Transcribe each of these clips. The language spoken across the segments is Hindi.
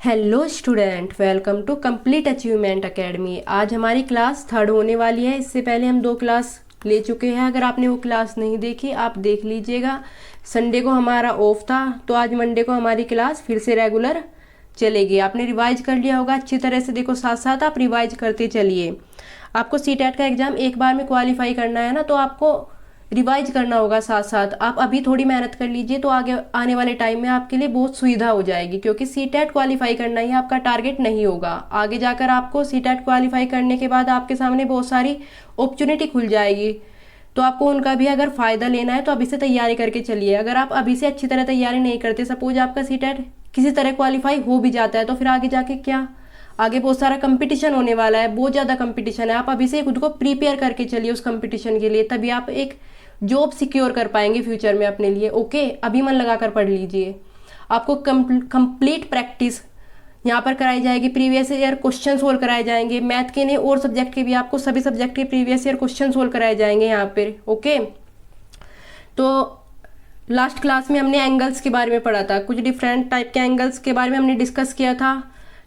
Hello student, welcome to complete achievement academy. आज हमारी क्लास थर्ड होने वाली है। इससे पहले हम 2 क्लास ले चुके हैं। अगर आपने वो क्लास नहीं देखी आप देख लीजिएगा। संडे को हमारा ऑफ था तो आज मंडे को हमारी क्लास फिर से रेगुलर चलेगी। आपने रिवाइज कर लिया होगा अच्छी तरह से। देखो, साथ साथ आप रिवाइज करते चलिए। आपको सीटेट का एग्ज़ाम एक बार में क्वालिफाई करना है ना, तो आपको रिवाइज करना होगा साथ साथ। आप अभी थोड़ी मेहनत कर लीजिए तो आगे आने वाले टाइम में आपके लिए बहुत सुविधा हो जाएगी, क्योंकि सीटेट क्वालिफाई करना ही आपका टारगेट नहीं होगा। आगे जाकर आपको सीटेट क्वालिफाई करने के बाद आपके सामने बहुत सारी अपॉर्चुनिटी खुल जाएगी, तो आपको उनका भी अगर फ़ायदा लेना है तो अभी से तैयारी करके चलिए। अगर आप अभी से अच्छी तरह तैयारी नहीं करते, सपोज आपका सीटेट किसी तरह क्वालिफाई हो भी जाता है, तो फिर आगे जाके क्या, आगे बहुत सारा कंपटीशन होने वाला है, बहुत ज़्यादा कंपटीशन है। आप अभी से खुद को प्रिपेयर करके चलिए उस कंपटीशन के लिए, तभी आप एक जॉब सिक्योर कर पाएंगे फ्यूचर में अपने लिए। ओके, अभी मन लगा कर पढ़ लीजिए। आपको कंप्लीट प्रैक्टिस यहाँ पर कराई जाएगी। प्रीवियस ईयर क्वेश्चन सोल्व कराए जाएंगे, मैथ के नहीं और सब्जेक्ट के भी। आपको सभी सब्जेक्ट के प्रीवियस ईयर क्वेश्चन सोल्व कराए जाएंगे यहाँ पर। ओके, तो लास्ट क्लास में हमने एंगल्स के बारे में पढ़ा था। कुछ डिफरेंट टाइप के एंगल्स के बारे में हमने डिस्कस किया था।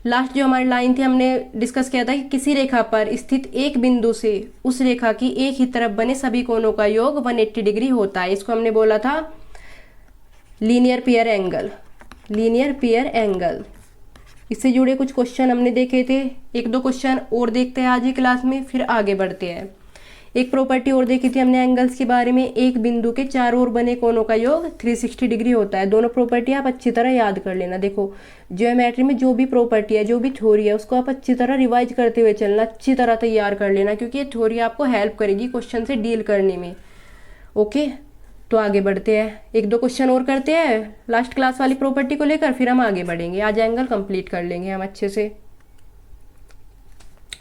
लास्ट जो हमारी लाइन थी, हमने डिस्कस किया था कि किसी रेखा पर स्थित एक बिंदु से उस रेखा की एक ही तरफ बने सभी कोणों का योग 180 डिग्री होता है। इसको हमने बोला था linear pair angle. Linear pair angle, इससे जुड़े कुछ क्वेश्चन हमने देखे थे। 1-2 क्वेश्चन और देखते हैं आज ही क्लास में, फिर आगे बढ़ते हैं। एक प्रॉपर्टी और देखी थी हमने एंगल्स के बारे में, एक बिंदु के चारों ओर बने कोणों का योग 360 डिग्री होता है। दोनों प्रॉपर्टी आप अच्छी तरह याद कर लेना। देखो, ज्योमेट्री में जो भी प्रॉपर्टी है, जो भी थ्योरी है, उसको आप अच्छी तरह रिवाइज करते हुए चलना, अच्छी तरह तैयार कर लेना, क्योंकि ये थ्योरी आपको हेल्प करेगी क्वेश्चन से डील करने में। ओके, तो आगे बढ़ते हैं। 1-2 क्वेश्चन और करते हैं लास्ट क्लास वाली प्रॉपर्टी को लेकर, फिर हम आगे बढ़ेंगे। आज एंगल कंप्लीट कर लेंगे हम अच्छे से।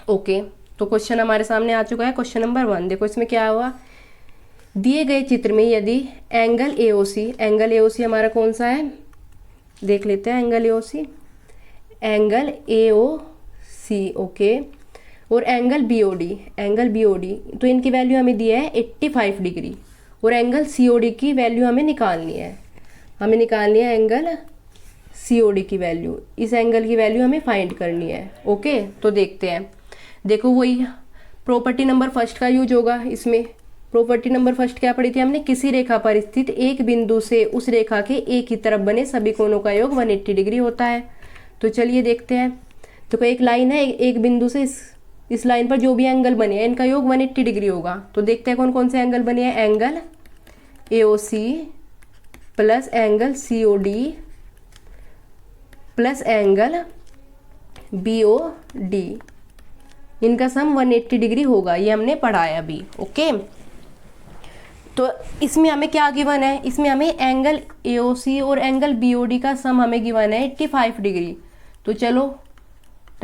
ओके, तो क्वेश्चन हमारे सामने आ चुका है। क्वेश्चन नंबर 1, देखो इसमें क्या हुआ। दिए गए चित्र में यदि एंगल एओसी, एंगल एओसी हमारा कौन सा है देख लेते हैं। Angle AOC, angle AOC, okay, और एंगल बीओडी, एंगल बीओडी, तो इनकी वैल्यू हमें दिया है 85 डिग्री, और एंगल सीओडी की वैल्यू हमें निकालनी है। हमें निकालनी है एंगल सीओडी की वैल्यू। इस एंगल की वैल्यू हमें फाइंड करनी है। ओके, तो देखते हैं। देखो, वही प्रॉपर्टी नंबर फर्स्ट का यूज होगा इसमें। प्रॉपर्टी नंबर फर्स्ट क्या पढ़ी थी हमने, किसी रेखा पर स्थित एक बिंदु से उस रेखा के एक ही तरफ बने सभी कोणों का योग 180 डिग्री होता है। तो चलिए देखते हैं। तो एक लाइन है, एक बिंदु से इस लाइन पर जो भी एंगल बने हैं इनका योग 180 डिग्री होगा। तो देखते हैं कौन कौन से एंगल बने हैं। Angle AOC plus angle COD plus angle BOD, इनका सम 180 डिग्री होगा। ये हमने पढ़ा है अभी। ओके, तो इसमें हमें क्या गिवन है, इसमें हमें एंगल एओसी और एंगल बीओडी का सम हमें गिवन है 85 डिग्री। तो चलो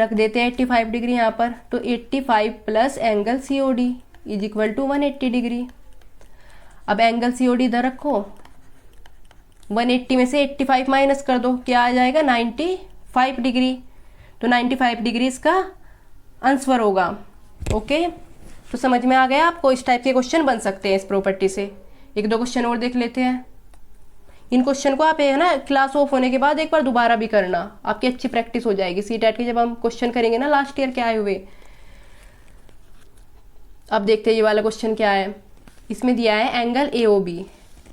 रख देते हैं 85 डिग्री यहाँ पर। तो 85 plus angle COD is equal to 180 degree. अब एंगल सीओडी इधर रखो, 180 में से 85 माइनस कर दो, क्या आ जाएगा 95 डिग्री। तो 95 डिग्री इसका आंसर होगा। ओके, तो समझ में आ गया आपको। इस टाइप के क्वेश्चन बन सकते हैं इस प्रॉपर्टी से। 1-2 क्वेश्चन और देख लेते हैं। इन क्वेश्चन को आप है ना क्लास ऑफ होने के बाद एक बार दोबारा भी करना, आपकी अच्छी प्रैक्टिस हो जाएगी सीटेट के जब हम क्वेश्चन करेंगे ना लास्ट ईयर के आए हुए। अब देखते हैं ये वाला क्वेश्चन क्या है। इसमें दिया है एंगल एओबी,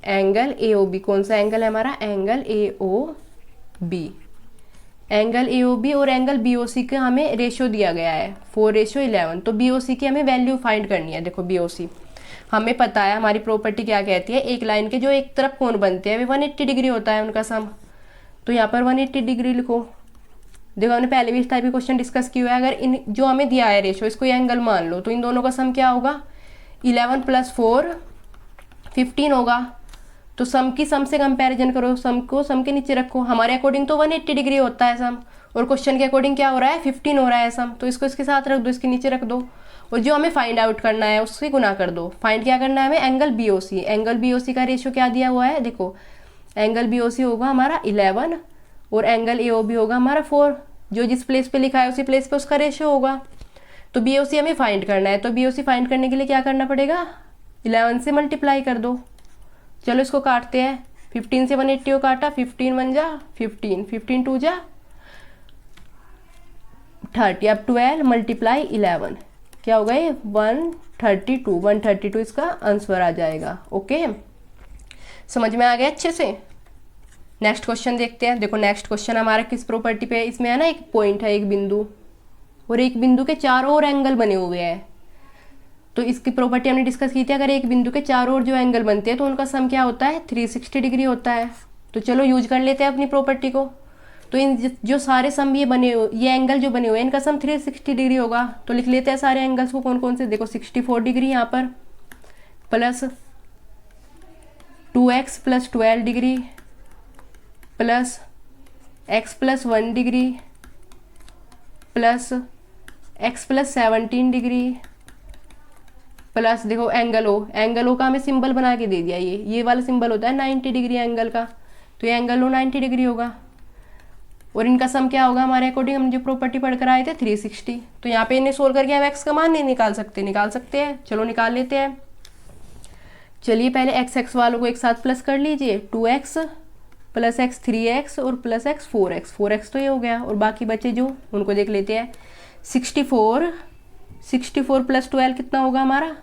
एंगल एओबी कौन सा एंगल है हमारा, एंगल एओबी। एंगल एओबी और एंगल बीओसी का हमें रेशो दिया गया है 4:11। तो बीओसी की हमें वैल्यू फाइंड करनी है। देखो, बीओसी हमें पता है हमारी प्रॉपर्टी क्या कहती है, एक लाइन के जो एक तरफ कोण बनते हैं वे 180 डिग्री होता है उनका सम। तो यहाँ पर 180 डिग्री लिखो। देखो, हमने पहले भी इस टाइप के क्वेश्चन डिस्कस किया है। अगर इन जो हमें दिया है रेशो, इसको ये एंगल मान लो, तो इन दोनों का सम क्या होगा, 11 + 4 15 होगा। तो सम की सम से कंपैरिजन करो, सम को सम के नीचे रखो। हमारे अकॉर्डिंग तो 180 डिग्री होता है सम, और क्वेश्चन के अकॉर्डिंग क्या हो रहा है, 15 हो रहा है सम। तो इसको इसके साथ रख दो, इसके नीचे रख दो, और जो हमें फाइंड आउट करना है उससे गुना कर दो। फाइंड क्या करना है हमें, एंगल बीओसी। एंगल बीओसी का रेशो क्या दिया हुआ है, देखो एंगल बीओसी होगा हमारा 11 और एंगल एओबी होगा हमारा 4। जो जिस प्लेस पे लिखा है उसी प्लेस पे उसका रेशो होगा। तो बीओसी हमें फाइंड करना है। तो बीओसी फाइंड करने के लिए क्या करना पड़ेगा, 11 से मल्टीप्लाई कर दो। चलो इसको काटते हैं। 15 से 180 को काटा, 15 1 जा 15, 15 2 जा 30, अब 12 मल्टीप्लाई 11 क्या होगा ये 132, 132 इसका आंसर आ जाएगा। ओके, समझ में आ गया अच्छे से। नेक्स्ट क्वेश्चन देखते हैं। देखो नेक्स्ट क्वेश्चन हमारा किस प्रॉपर्टी पे है, इसमें है ना एक पॉइंट है, एक बिंदु, और एक बिंदु के चारों ओर एंगल बने हुए हैं। तो इसकी प्रॉपर्टी हमने डिस्कस की थी, अगर एक बिंदु के चारों ओर जो एंगल बनते हैं तो उनका सम क्या होता है 360 डिग्री होता है। तो चलो यूज कर लेते हैं अपनी प्रॉपर्टी को। तो इन जो सारे सम ये ये एंगल जो बने हुए हैं इनका सम 360 डिग्री होगा। तो लिख लेते हैं सारे एंगल्स को कौन कौन से। देखो 64 डिग्री यहाँ पर, plus 2x plus 12 degree, plus x plus 1 degree, plus x plus 17 degree, plus देखो एंगल ओ का हमें सिंबल बना के दे दिया। ये वाला सिंबल होता है 90 डिग्री एंगल का, तो ये एंगल ओ 90 डिग्री होगा। और इनका सम क्या होगा हमारे अकॉर्डिंग, हम जो प्रॉपर्टी पढ़कर आए थे 360। तो यहाँ पे इन्हें सोल्व करके हम x का मान नहीं निकाल सकते हैं। चलो निकाल लेते हैं। चलिए पहले x वालों को एक साथ प्लस कर लीजिए, 2x प्लस x 3x और प्लस x 4x तो ये हो गया। और बाकी बचे जो उनको देख लेते हैं। 64 प्लस 12 कितना होगा हमारा,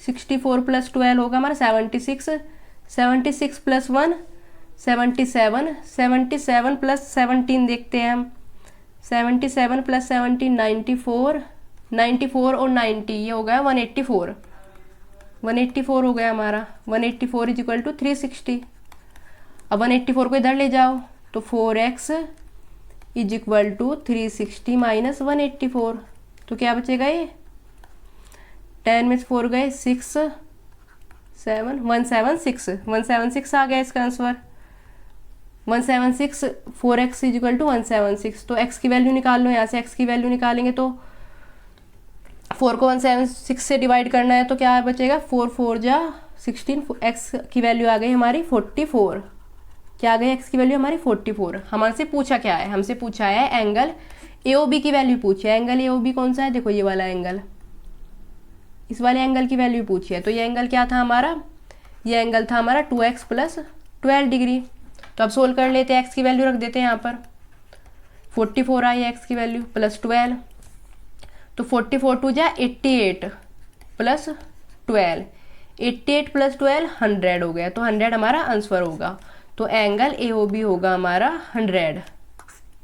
64 प्लस 12 होगा हमारा 76 प्लस 1 77 प्लस 17 देखते हैं हम, 77 प्लस 17 94 और 90 ये हो गया 184 हो गया हमारा। 184 इज इक्वल टू 360। अब 184 को इधर ले जाओ तो 4x is equal to 360 minus 184, तो क्या बचेगा ये 10 में 4 गए 6 7 176 आ गया इसका answer 176। 4x is equal to 176। तो x की वैल्यू निकाल लो, यहाँ से x की वैल्यू निकालेंगे तो 4 को 176 से डिवाइड करना है तो क्या बचेगा 4 4 जा 16। x की वैल्यू आ गई हमारी 44। क्या आ गई x की वैल्यू हमारी 44। हमसे पूछा क्या है, हमसे पूछा है एंगल AOB की वैल्यू पूछी है। एंगल AOB कौन सा है, देखो ये वाला एंगल, इस वाले एंगल की वैल्यू पूछी है। तो ये एंगल क्या था हमारा, ये एंगल था हमारा 2x प्लस 12 डिग्री। तो अब सोल्व कर लेते हैं, x की वैल्यू रख देते हैं यहाँ पर 44 आई x की वैल्यू प्लस 12। तो 44 टू जा 88 प्लस 12, 88 प्लस 12 100 हो गया। तो 100 हमारा आंसर होगा। तो एंगल AOB होगा हमारा 100।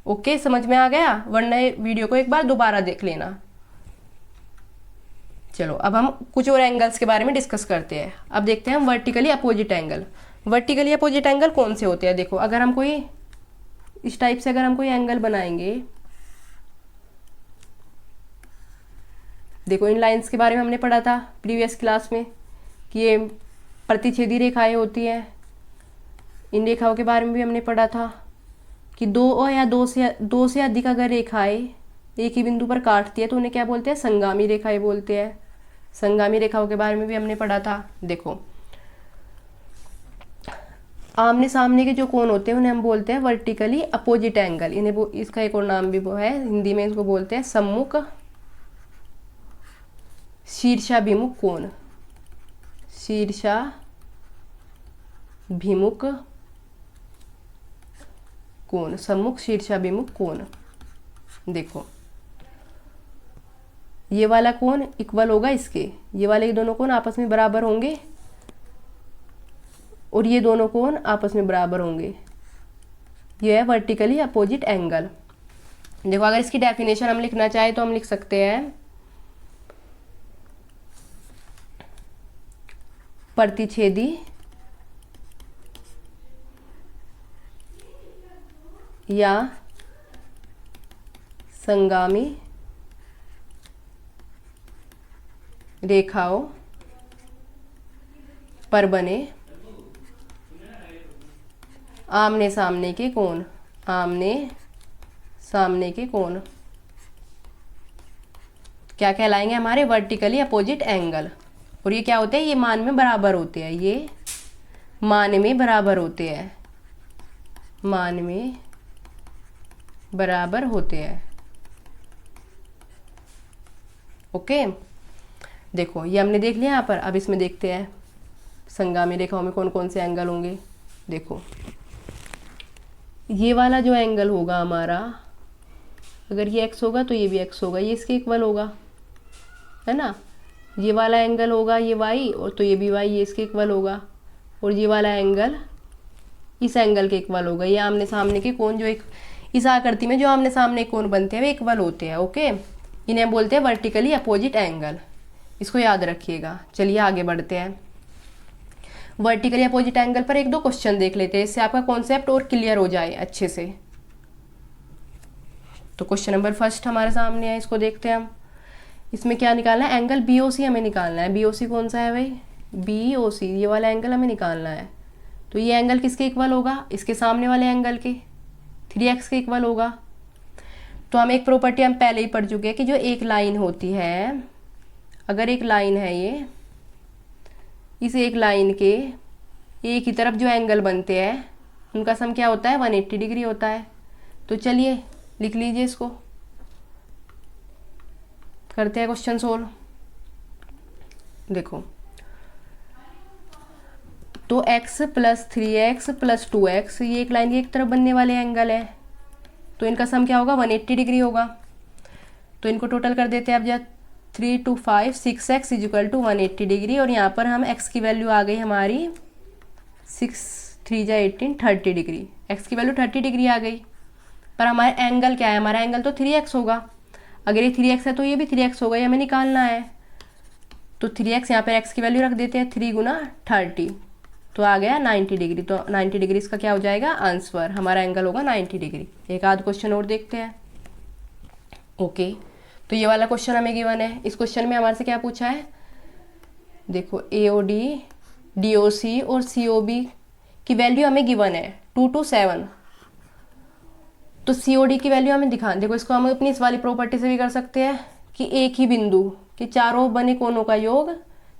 ओके, समझ में आ गया, वरना वीडियो को एक बार दोबारा देख लेना। चलो अब हम कुछ और एंगल्स के बारे में डिस्कस करते हैं। अब देखते हैं हम vertically opposite angle. Vertically opposite angle कौन से होते हैं, देखो अगर हम कोई इस टाइप से अगर हम कोई एंगल बनाएंगे, देखो इन लाइंस के बारे में हमने पढ़ा था प्रीवियस क्लास में कि ये प्रतिच्छेदी रेखाएं होती हैं। इन रेखाओं के बारे में भी हमने पढ़ा था कि दो से अधिक अगर रेखाएं एक ही बिंदु पर काटती है तो उन्हें क्या बोलते हैं, संगामी रेखाएं बोलते हैं। संगामी रेखाओं के बारे में भी हमने पढ़ा था। देखो आमने सामने के जो कोण होते हैं उन्हें हम बोलते हैं वर्टिकली अपोजिट एंगल। इन्हें इसका एक और नाम भी वो है, हिंदी में इसको बोलते हैं सम्मुख शीर्षाभिमुख कोण। शीर्षाभिमुख कोण, सम्मुख शीर्षाभिमुख कोण। देखो ये वाला कोण इक्वल होगा इसके, ये वाले दोनों कोण आपस में बराबर होंगे और ये दोनों कोण आपस में बराबर होंगे। ये है वर्टिकली अपोजिट एंगल। देखो अगर इसकी डेफिनेशन हम लिखना चाहे तो हम लिख सकते हैं प्रतिच्छेदी या संगामी रेखाओं पर बने आमने सामने के कोण, आमने सामने के कोण क्या कहलाएंगे हमारे वर्टिकली अपोजिट एंगल। और ये क्या होते हैं, ये मान में बराबर होते हैं, ये मान में बराबर होते हैं, मान में बराबर होते हैं। ओके, देखो ये हमने देख लिया यहाँ पर। अब इसमें देखते हैं संगामी रेखाओं में कौन कौन से एंगल होंगे। देखो ये वाला जो एंगल होगा हमारा अगर ये x होगा तो ये भी x होगा, ये इसके इक्वल होगा, है ना। ये वाला एंगल होगा ये y, और तो ये भी y, ये इसके इक्वल होगा, और ये वाला एंगल इस एंगल के इक्वल होगा। ये आमने सामने के कोण जो एक इस आकृति में जो आमने सामने कोण बनते हैं वे इक्वल होते हैं। ओके, इन्हें बोलते हैं वर्टिकली अपोजिट एंगल, इसको याद रखिएगा। चलिए आगे बढ़ते हैं। वर्टिकली अपोजिट एंगल पर एक दो क्वेश्चन देख लेते हैं, इससे आपका कॉन्सेप्ट और क्लियर हो जाए अच्छे से। तो क्वेश्चन नंबर फर्स्ट हमारे सामने है, इसको देखते हैं हम। इसमें क्या निकालना है, एंगल BOC हमें निकालना है। BOC कौन सा है भाई, BOC, ये वाला एंगल हमें निकालना है। तो ये एंगल किसके इक्वल होगा, इसके सामने वाले एंगल के 3x के इक्वल होगा। तो हम एक प्रॉपर्टी हम पहले ही पढ़ चुके हैं कि जो एक लाइन होती है, अगर एक लाइन है ये, इस एक लाइन के एक ही तरफ जो एंगल बनते हैं उनका सम क्या होता है, 180 डिग्री होता है। तो चलिए लिख लीजिए, इसको करते हैं क्वेश्चन सोल्व। देखो, तो x plus 3x plus 2x ये एक लाइन की एक तरफ बनने वाले एंगल है, तो इनका सम क्या होगा, 180 डिग्री होगा। तो इनको टोटल कर देते हैं अब, जब 3 2 5 6x इजिकल टू 180 डिग्री, और यहाँ पर हम x की वैल्यू आ गई हमारी 6 3 जा 18 30 डिग्री, x की वैल्यू 30 डिग्री आ गई। पर हमारा एंगल क्या है, हमारा एंगल तो 3x होगा। अगर ये 3x है तो ये भी 3x होगा, ये हमें निकालना है। तो 3x यहाँ पर x की वैल्यू रख देते हैं, 3 गुना 30, तो आ गया 90 डिग्री। तो 90 डिग्री इसका क्या हो जाएगा, आंसर। हमारा एंगल होगा 90 डिग्री। एक आध क्वेश्चन और देखते हैं। ओके, तो ये वाला क्वेश्चन हमें गिवन है। इस क्वेश्चन में हमारे से क्या पूछा है, देखो AOD, DOC और COB की वैल्यू हमें गिवन है 2 to 7। तो COD की वैल्यू हमें दिखा, देखो इसको हम अपनी इस वाली प्रॉपर्टी से भी कर सकते हैं कि एक ही बिंदु के चारों बने कोणों का योग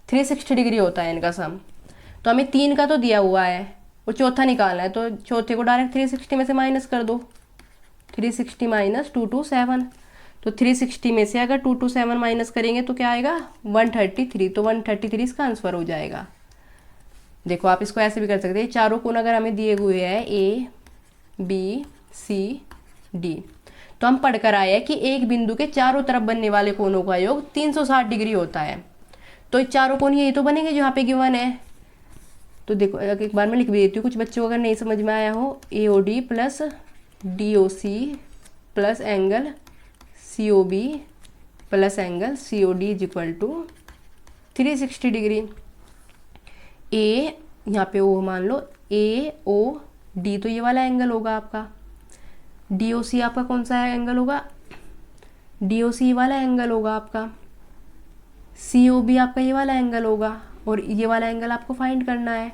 360 डिग्री होता है इनका सम। तो हमें 3 का तो दिया हुआ है और चौथा निकालना है, तो चौथे को डायरेक्ट 360 में से माइनस कर दो। 360 माइनस 2 to 7, तो 360 में से अगर 2 to 7 माइनस करेंगे तो क्या आएगा, 133। तो 133 इसका आंसर हो जाएगा। देखो आप इसको ऐसे भी कर सकते हैं, चारों कोण अगर हमें दिए हुए हैं A B C D, तो हम पढ़कर आए हैं कि एक बिंदु के चारों तरफ बनने वाले कोणों का योग 360 डिग्री होता है। तो चारों कोण यही तो बनेंगे जो यहाँ पे गिवन है। तो देखो एक बार मैं लिख भी देती हूँ, कुछ बच्चों को अगर नहीं समझ में आया हो, AOD plus DOC plus angle COB plus angle COD is equal to 360 degree. A यहाँ पे O मान लो, AOD तो ये वाला एंगल होगा आपका, DOC आपका कौन सा एंगल होगा, DOC वाला एंगल होगा आपका, COB आपका ये वाला एंगल होगा, और ये वाला एंगल आपको फाइंड करना है।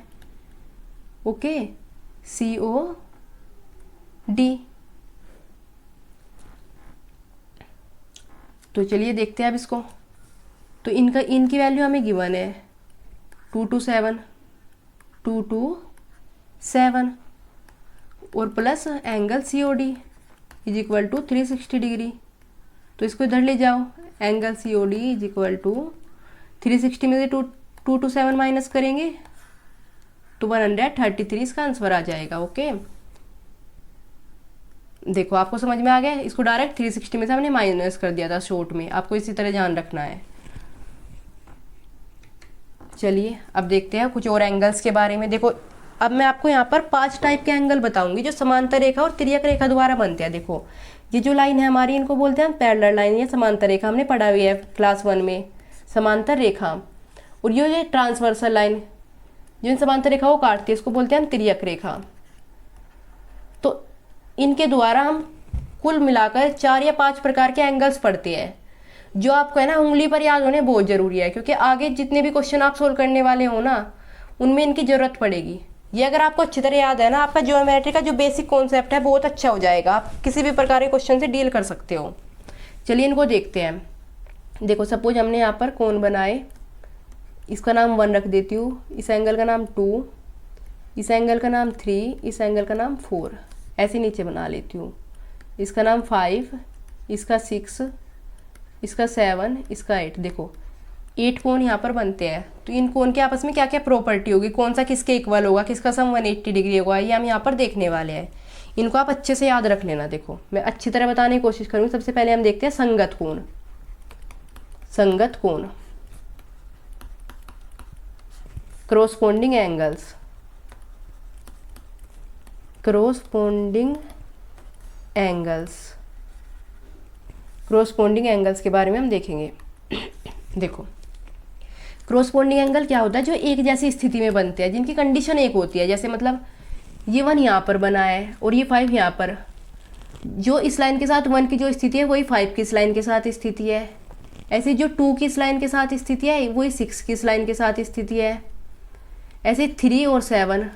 Okay, COD। तो चलिए देखते हैं अब इसको। तो इनकी वैल्यू हमें गिवन है 2 to 7, 2 to 7 और plus angle COD is equal to 360 degree. तो इसको इधर ले जाओ, angle COD is equal to 360 में से 2 to 7 माइनस करेंगे तो 133 इसका आंसर आ जाएगा। ओके, देखो आपको समझ में आ गया। इसको डायरेक्ट 360 में से हमने माइनस कर दिया था शॉर्ट में, आपको इसी तरह ध्यान रखना है। चलिए अब देखते हैं कुछ और एंगल्स के बारे में। देखो अब मैं आपको यहाँ पर 5 टाइप के एंगल बताऊंगी जो समांतर रेखा और तिर्यक रेखा द्वारा बनते हैं। देखो ये जो लाइन है हमारी, इनको बोलते हैं हम पैरेलल लाइन या समांतर रेखा, हमने पढ़ा हुआ है क्लास 1 में समांतर रेखा। और ये ट्रांसवर्सल लाइन जो इन समांतर रेखा को काटती है, इसको बोलते हैं हम तिर्यक रेखा। तो इनके द्वारा हम कुल मिलाकर 4 या 5 प्रकार के एंगल्स पढ़ते हैं, जो आपको है ना उंगली पर याद होने बहुत ज़रूरी है, क्योंकि आगे जितने भी क्वेश्चन आप सोल्व करने वाले हो ना, उनमें इनकी ज़रूरत पड़ेगी। ये अगर आपको अच्छी तरह याद है ना, आपका ज्योमेट्री का जो बेसिक कॉन्सेप्ट है बहुत अच्छा हो जाएगा, आप किसी भी प्रकार के क्वेश्चन से डील कर सकते हो। चलिए इनको देखते हैं। देखो सपोज हमने यहाँ पर कोण बनाए, इसका नाम 1 रख देती हूँ, इस एंगल का नाम 2, इस एंगल का नाम 3, इस एंगल का नाम 4, ऐसे नीचे बना लेती हूँ। इसका नाम 5, इसका 6, इसका 7, इसका 8। देखो 8 कोण यहाँ पर बनते हैं। तो इन कोण के आपस में क्या क्या प्रॉपर्टी होगी, कौन सा किसके इक्वल होगा, किसका सम 180 डिग्री होगा, ये हम यहाँ पर देखने वाले हैं। इनको आप अच्छे से याद रख लेना। देखो मैं अच्छी तरह बताने की कोशिश करूँगी। सबसे पहले हम देखते हैं संगत कोण। संगत कोण, corresponding angles, corresponding angles, corresponding angles के बारे में हम देखेंगे। देखो क्रॉसपोंडिंग एंगल क्या होता है, जो एक जैसी स्थिति में बनते हैं, जिनकी कंडीशन एक होती है। जैसे मतलब ये 1 यहाँ पर बना है और ये 5 यहाँ पर, जो इस लाइन के साथ 1 की जो स्थिति है वही 5 की इस लाइन के साथ स्थिति है। ऐसे जो 2 की इस लाइन के साथ स्थिति है वही 6 की इस लाइन के साथ स्थिति है। ऐसे 3 और 7,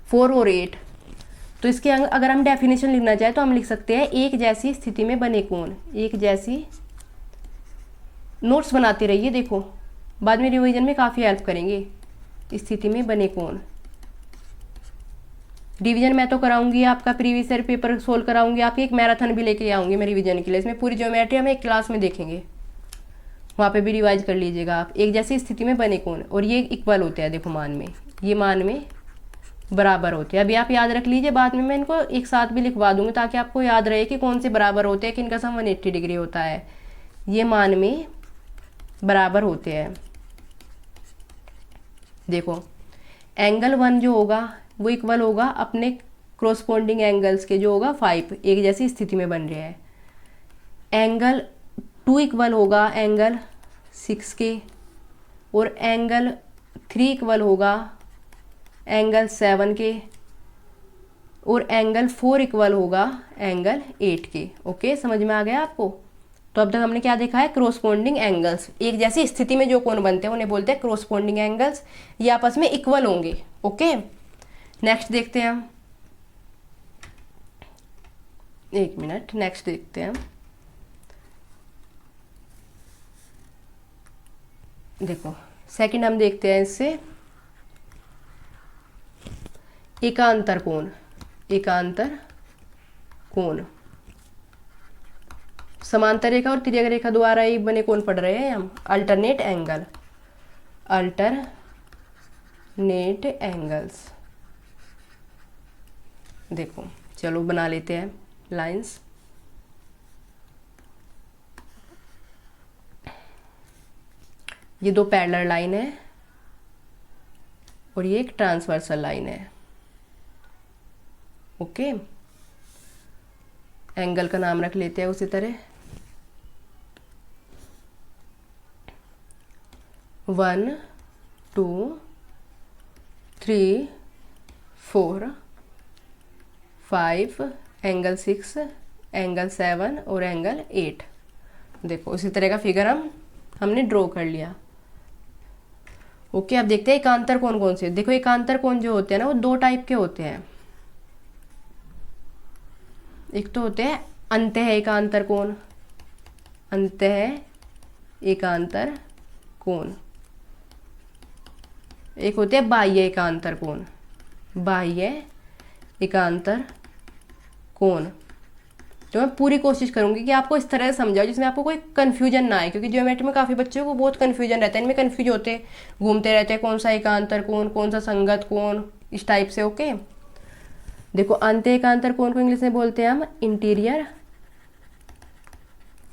4 और 8। तो इसके अगर हम डेफिनेशन लिखना चाहें तो हम लिख सकते हैं एक जैसी स्थिति में बने कोण। एक जैसी, नोट्स बनाते रहिए, देखो बाद में रिवीजन में काफ़ी हेल्प करेंगे। स्थिति में बने कोण, रिवीजन मैं तो कराऊंगी, आपका प्रीवियस ईयर पेपर सोल्व कराऊंगी, आपकी एक मैराथन भी लेके आऊंगी मैं रिवीजन के लिए। इसमें पूरी ज्योमेट्री हम एक क्लास में देखेंगे, वहाँ पे भी रिवाइज कर लीजिएगा आप। एक जैसी स्थिति में बने कोण और ये इक्वल होते हैं। देखो मान में, ये मान में बराबर होते हैं। अभी आप याद रख लीजिए, बाद में मैं इनको एक साथ भी लिखवा दूंगी ताकि आपको याद रहे कि कौन से बराबर होते हैं, किनका सम 180 डिग्री होता है। ये मान में बराबर होते हैं। देखो एंगल 1 जो होगा वो इक्वल होगा अपने क्रॉसपोंडिंग एंगल्स के, जो होगा 5, एक जैसी स्थिति में बन रहे हैं। एंगल 2 इक्वल होगा एंगल 6 के, और एंगल 3 इक्वल होगा एंगल 7 के, और एंगल 4 इक्वल होगा एंगल 8 के। ओके, समझ में आ गया आपको? तो अब तक हमने क्या देखा है, क्रॉसपोंडिंग एंगल्स। एक जैसी स्थिति में जो कोण बनते हैं उन्हें बोलते हैं क्रॉसपोंडिंग एंगल्स। ये आपस में इक्वल होंगे। ओके, नेक्स्ट देखते हैं हम, एक मिनट, नेक्स्ट देखते हैं हम। देखो सेकंड हम देखते हैं इससे एकांतर कोण। एकांतर कोण, समांतर रेखा और तिर्यक रेखा द्वारा ही बने कोण पढ़ रहे हैं हम। Alternate angle, alternate angles. देखो चलो बना लेते हैं लाइंस। ये 2 पैरेलल लाइन है और ये एक ट्रांसवर्सल लाइन है। ओके, एंगल का नाम रख लेते हैं उसी तरह। 1 2 3 4 5, एंगल 6, एंगल 7 और एंगल 8। देखो उसी तरह का फिगर हमने ड्रॉ कर लिया। ओके, अब देखते हैं एकांतर कोण कौन से। देखो एकांतर कोण जो होते हैं ना वो 2 टाइप के होते हैं। एक तो होते हैं अंतः एकांतर कोण, अंतः एकांतर कोण। एक होते हैं बाह्य एकांतर कोण, बाह्य एकांतर कोण। तो मैं पूरी कोशिश करूंगी कि आपको इस तरह से समझाओ जिसमें आपको कोई कन्फ्यूजन ना आए, क्योंकि ज्योमेट्री में काफ़ी बच्चों को बहुत कन्फ्यूजन रहता है, इनमें कन्फ्यूज होते घूमते रहते हैं कौन सा एकांतर कोण, कौन सा संगत कोण, इस टाइप से। ओके, देखो अंत एकांतर कोण को इंग्लिश में बोलते हैं हम interior,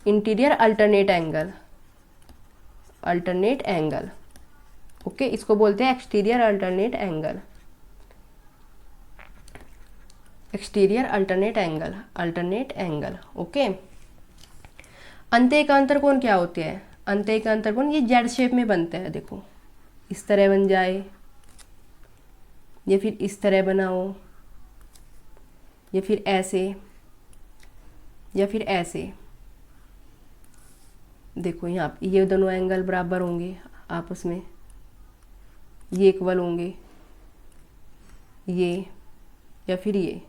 interior alternate angle, alternate angle. Okay, इसको बोलते हैं exterior alternate angle, exterior alternate angle, alternate angle. Okay, अंत एकांतर कोण क्या होते हैं? अंत एकांतर कोण ये जेड शेप में बनते हैं। देखो इस तरह बन जाए, या फिर इस तरह बनाओ, या फिर ऐसे, या फिर ऐसे। देखो यहाँ ये दोनों एंगल बराबर होंगे आपस में, ये इक्वल होंगे, ये या फिर ये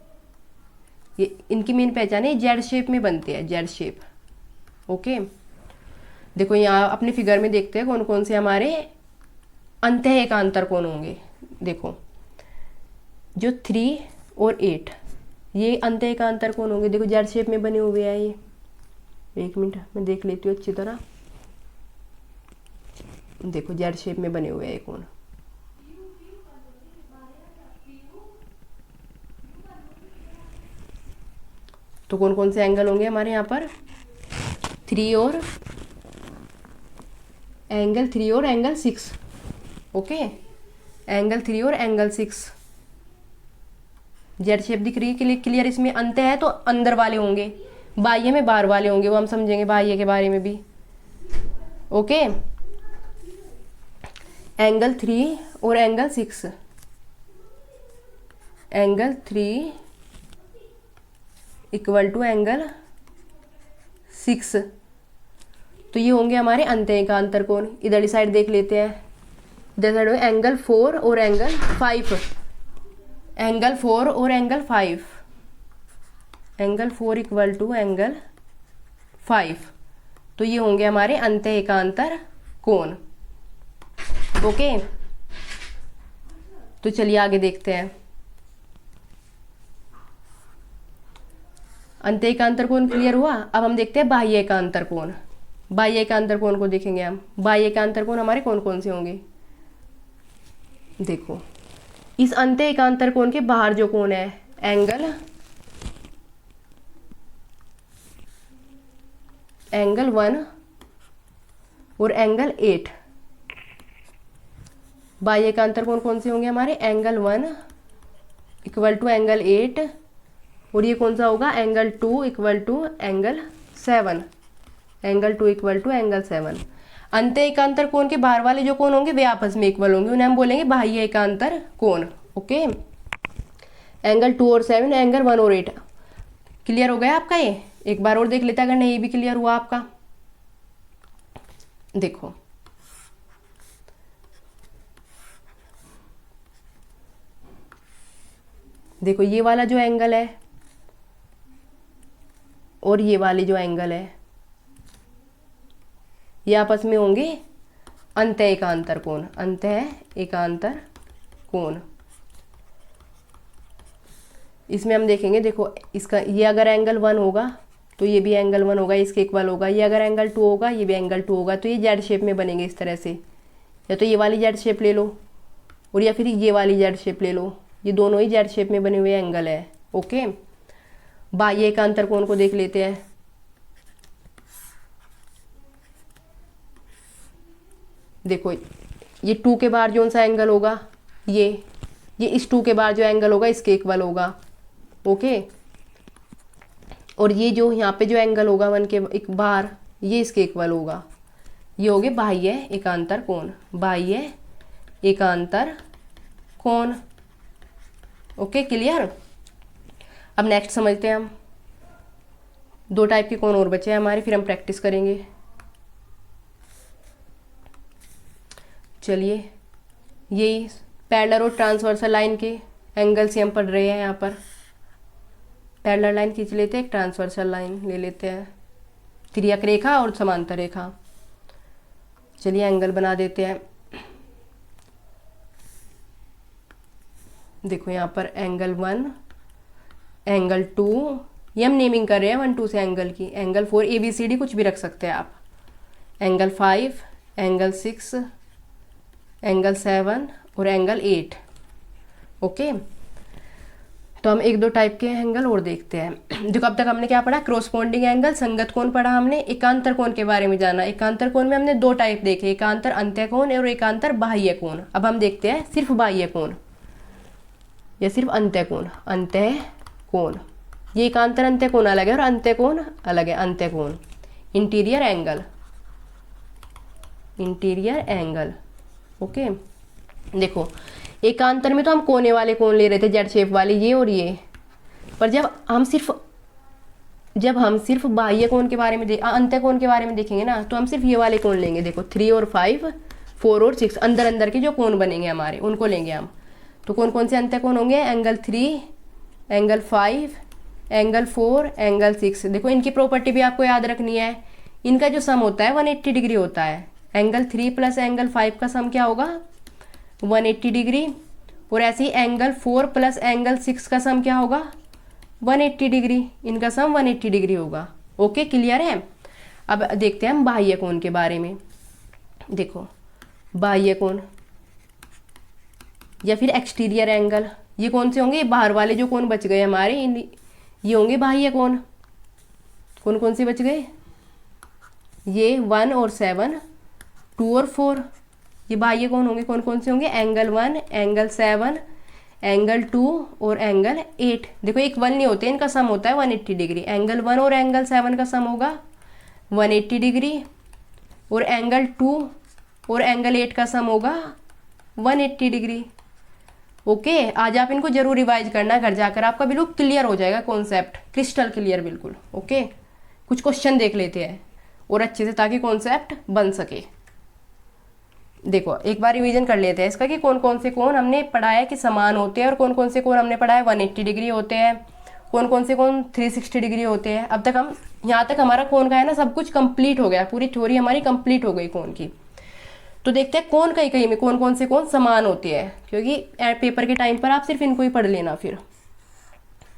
इनकी मेन पहचान है, जेड शेप में बनते हैं, जेड शेप। ओके, देखो यहाँ अपने फिगर में देखते हैं कौन कौन से हमारे अंतः एकांतर कोण होंगे। देखो जो 3 और 8 ये अंतः एकांतर कोण होंगे। देखो जेड शेप में बने हुए हैं ये। एक मिनट मैं देख लेती हूँ अच्छी तरह। देखो जेड शेप में बने हुए हैं ये कोण। तो कौन कौन से एंगल होंगे हमारे यहाँ पर, एंगल 3 और एंगल 6। ओके, एंगल 3 और एंगल 6। जेड शेप दिख रही है क्लियर। इसमें अंत है तो अंदर वाले होंगे, बाह्य में बाहर वाले होंगे, वो हम समझेंगे बाह्य के बारे में भी। ओके, एंगल 3 और angle 6, angle 3 equal to angle 6, तो ये होंगे हमारे अंत्य का अंतर कोण। इधर साइड देख लेते हैं, इधर साइड एंगल 4 और एंगल 5, एंगल 4 और angle 5, angle 4 equal to angle 5, तो ये होंगे हमारे अंत्य एकांतर कोण। ओके, तो चलिए आगे देखते हैं। अंत्य एकांतर कोण क्लियर हुआ। अब हम देखते हैं बाह्य एकांतर कोण। बाह्य एकांतर कोण को देखेंगे हम। बाह्य एकांतर कोण हमारे कौन कौन से होंगे, देखो इस अंत्य एकांतर कोण के बाहर जो कोण है, एंगल 1 और एंगल 8। बाह्य एकांतर कोण कौन से होंगे हमारे, एंगल 1 इक्वल टू एंगल 8, और ये कौन सा होगा, angle 2 equal to angle 7, angle 2 equal to angle 7। अंत्य एकांतर कोण के बाहर वाले जो कोण होंगे वे आपस में इक्वल होंगे, उन्हें हम बोलेंगे बाह्य एकांतर कोण। ओके, एंगल 2 और 7, एंगल 1 और 8। क्लियर हो गया आपका ये। एक बार और देख लेते हैं अगर नहीं भी क्लियर हुआ आपका। देखो देखो ये वाला जो एंगल है और ये वाली जो एंगल है, ये आपस में होंगे अंत्य एकांतर कोण, अंत्य एकांतर कोण। इसमें हम देखेंगे, देखो इसका ये अगर एंगल 1 होगा तो ये भी एंगल 1 होगा, इसके इक्वल होगा। ये अगर एंगल 2 होगा ये भी एंगल 2 होगा, तो ये जेड शेप में बनेंगे इस तरह से। या तो ये वाली जेड शेप ले लो और या फिर ये वाली जेड शेप ले लो, ये दोनों ही जेड शेप में बने हुए एंगल है। ओके, बाह्य एकांतर कोण को देख लेते हैं। देखो ये 2 के बाहर जो सा एंगल होगा, ये इस 2 के बाहर जो एंगल होगा इसके इक्वल होगा। ओके, और ये जो यहाँ पे जो एंगल होगा 1 के एक बाहर, ये इसके इक्वल होगा। ये हो गए बाह्य एकांतर कोण, बाह्य एकांतर कोण। Okay, clear. अब नेक्स्ट समझते हैं हम। 2 टाइप के कोण और बचे हैं हमारे, फिर हम प्रैक्टिस करेंगे। चलिए, यही पैरेलल और ट्रांसवर्सल लाइन के एंगल से हम पढ़ रहे हैं। यहाँ पर पैरेलल लाइन खींच लेते हैं, एक ट्रांसवर्सल लाइन ले लेते हैं, तिर्यक रेखा और समांतर रेखा। चलिए एंगल बना देते हैं। देखो यहाँ पर एंगल 1, एंगल 2, ये हम नेमिंग कर रहे हैं 1 2 से एंगल की। एंगल 4 ABCD कुछ भी रख सकते हैं आप। एंगल 5, एंगल 6, एंगल 7 और एंगल 8। ओके, तो हम 1 2 टाइप के एंगल और देखते हैं। जो अब तक हमने क्या पढ़ा, क्रॉसपोंडिंग एंगल, संगत कोण पढ़ा हमने, एकांतर कोण के बारे में जाना। एकांतर कोण में हमने 2 टाइप देखे, एकांतर अंत्य कोण और एकांतर बाह्य कोण। अब हम देखते हैं सिर्फ बाह्य कोण या सिर्फ अंत्य कोण। अंत्य कोण, ये एकांतर अंत्य कोण अलग है और अंत्य कोण अलग है। अंत्य कोण, interior angle, interior angle. Okay, देखो एकांतर में तो हम कोने वाले कोण ले रहे थे, जेड शेप वाले, ये और ये। पर जब हम सिर्फ बाह्य कोण के बारे में अंत्य कोण के बारे में देखेंगे ना, तो हम सिर्फ ये वाले कोण लेंगे। देखो 3 और 5, 4 और 6, अंदर अंदर के जो कोण बनेंगे हमारे, उनको लेंगे हम। तो कौन कौन से अंत्य कोण होंगे, एंगल 3, एंगल 5, एंगल 4, एंगल 6। देखो इनकी प्रॉपर्टी भी आपको याद रखनी है। इनका जो सम होता है 180 डिग्री होता है। एंगल 3 प्लस एंगल 5 का सम क्या होगा, 180 डिग्री। और ऐसे ही एंगल 4 प्लस एंगल 6 का सम क्या होगा, 180 डिग्री। इनका सम 180 डिग्री होगा। ओके, क्लियर है। अब देखते हैं हम बाह्य कोण के बारे में। देखो बाह्य कोण या फिर एक्सटीरियर एंगल, ये कौन से होंगे, बाहर वाले जो कोण बच गए हमारे, ये होंगे बाह्य कोण। कौन कौन से बच गए, ये 1 और 7, 2 और 4, ये बाह्य कोण होंगे, कौन कौन से होंगे, एंगल 1, एंगल 7, एंगल 2 और एंगल 8। देखो इक्वल नहीं होते, इनका सम होता है 180 डिग्री। एंगल 1 और एंगल 7 का सम होगा 180 डिग्री, और एंगल 2 और एंगल 8 का सम होगा 180 डिग्री। ओके, आज आप इनको जरूर रिवाइज करना घर जाकर, आपका बिल्कुल क्लियर हो जाएगा कॉन्सेप्ट, क्रिस्टल क्लियर बिल्कुल। ओके, कुछ क्वेश्चन देख लेते हैं और अच्छे से, ताकि कॉन्सेप्ट बन सके। देखो एक बार रिवीजन कर लेते हैं इसका कि कौन कौन से कोण हमने पढ़ा है कि समान होते हैं, और कौन कौन से कोण हमने पढ़ा है 180 डिग्री होते हैं, कौन कौन से कोण 360 डिग्री होते हैं। अब तक हम यहाँ तक हमारा कोण का है ना सब कुछ कंप्लीट हो गया, पूरी थ्योरी हमारी कंप्लीट हो गई कोण की। तो देखते हैं कोण कहीं कहीं में कौन कौन से कोण समान होते हैं, क्योंकि पेपर के टाइम पर आप सिर्फ इनको ही पढ़ लेना। फिर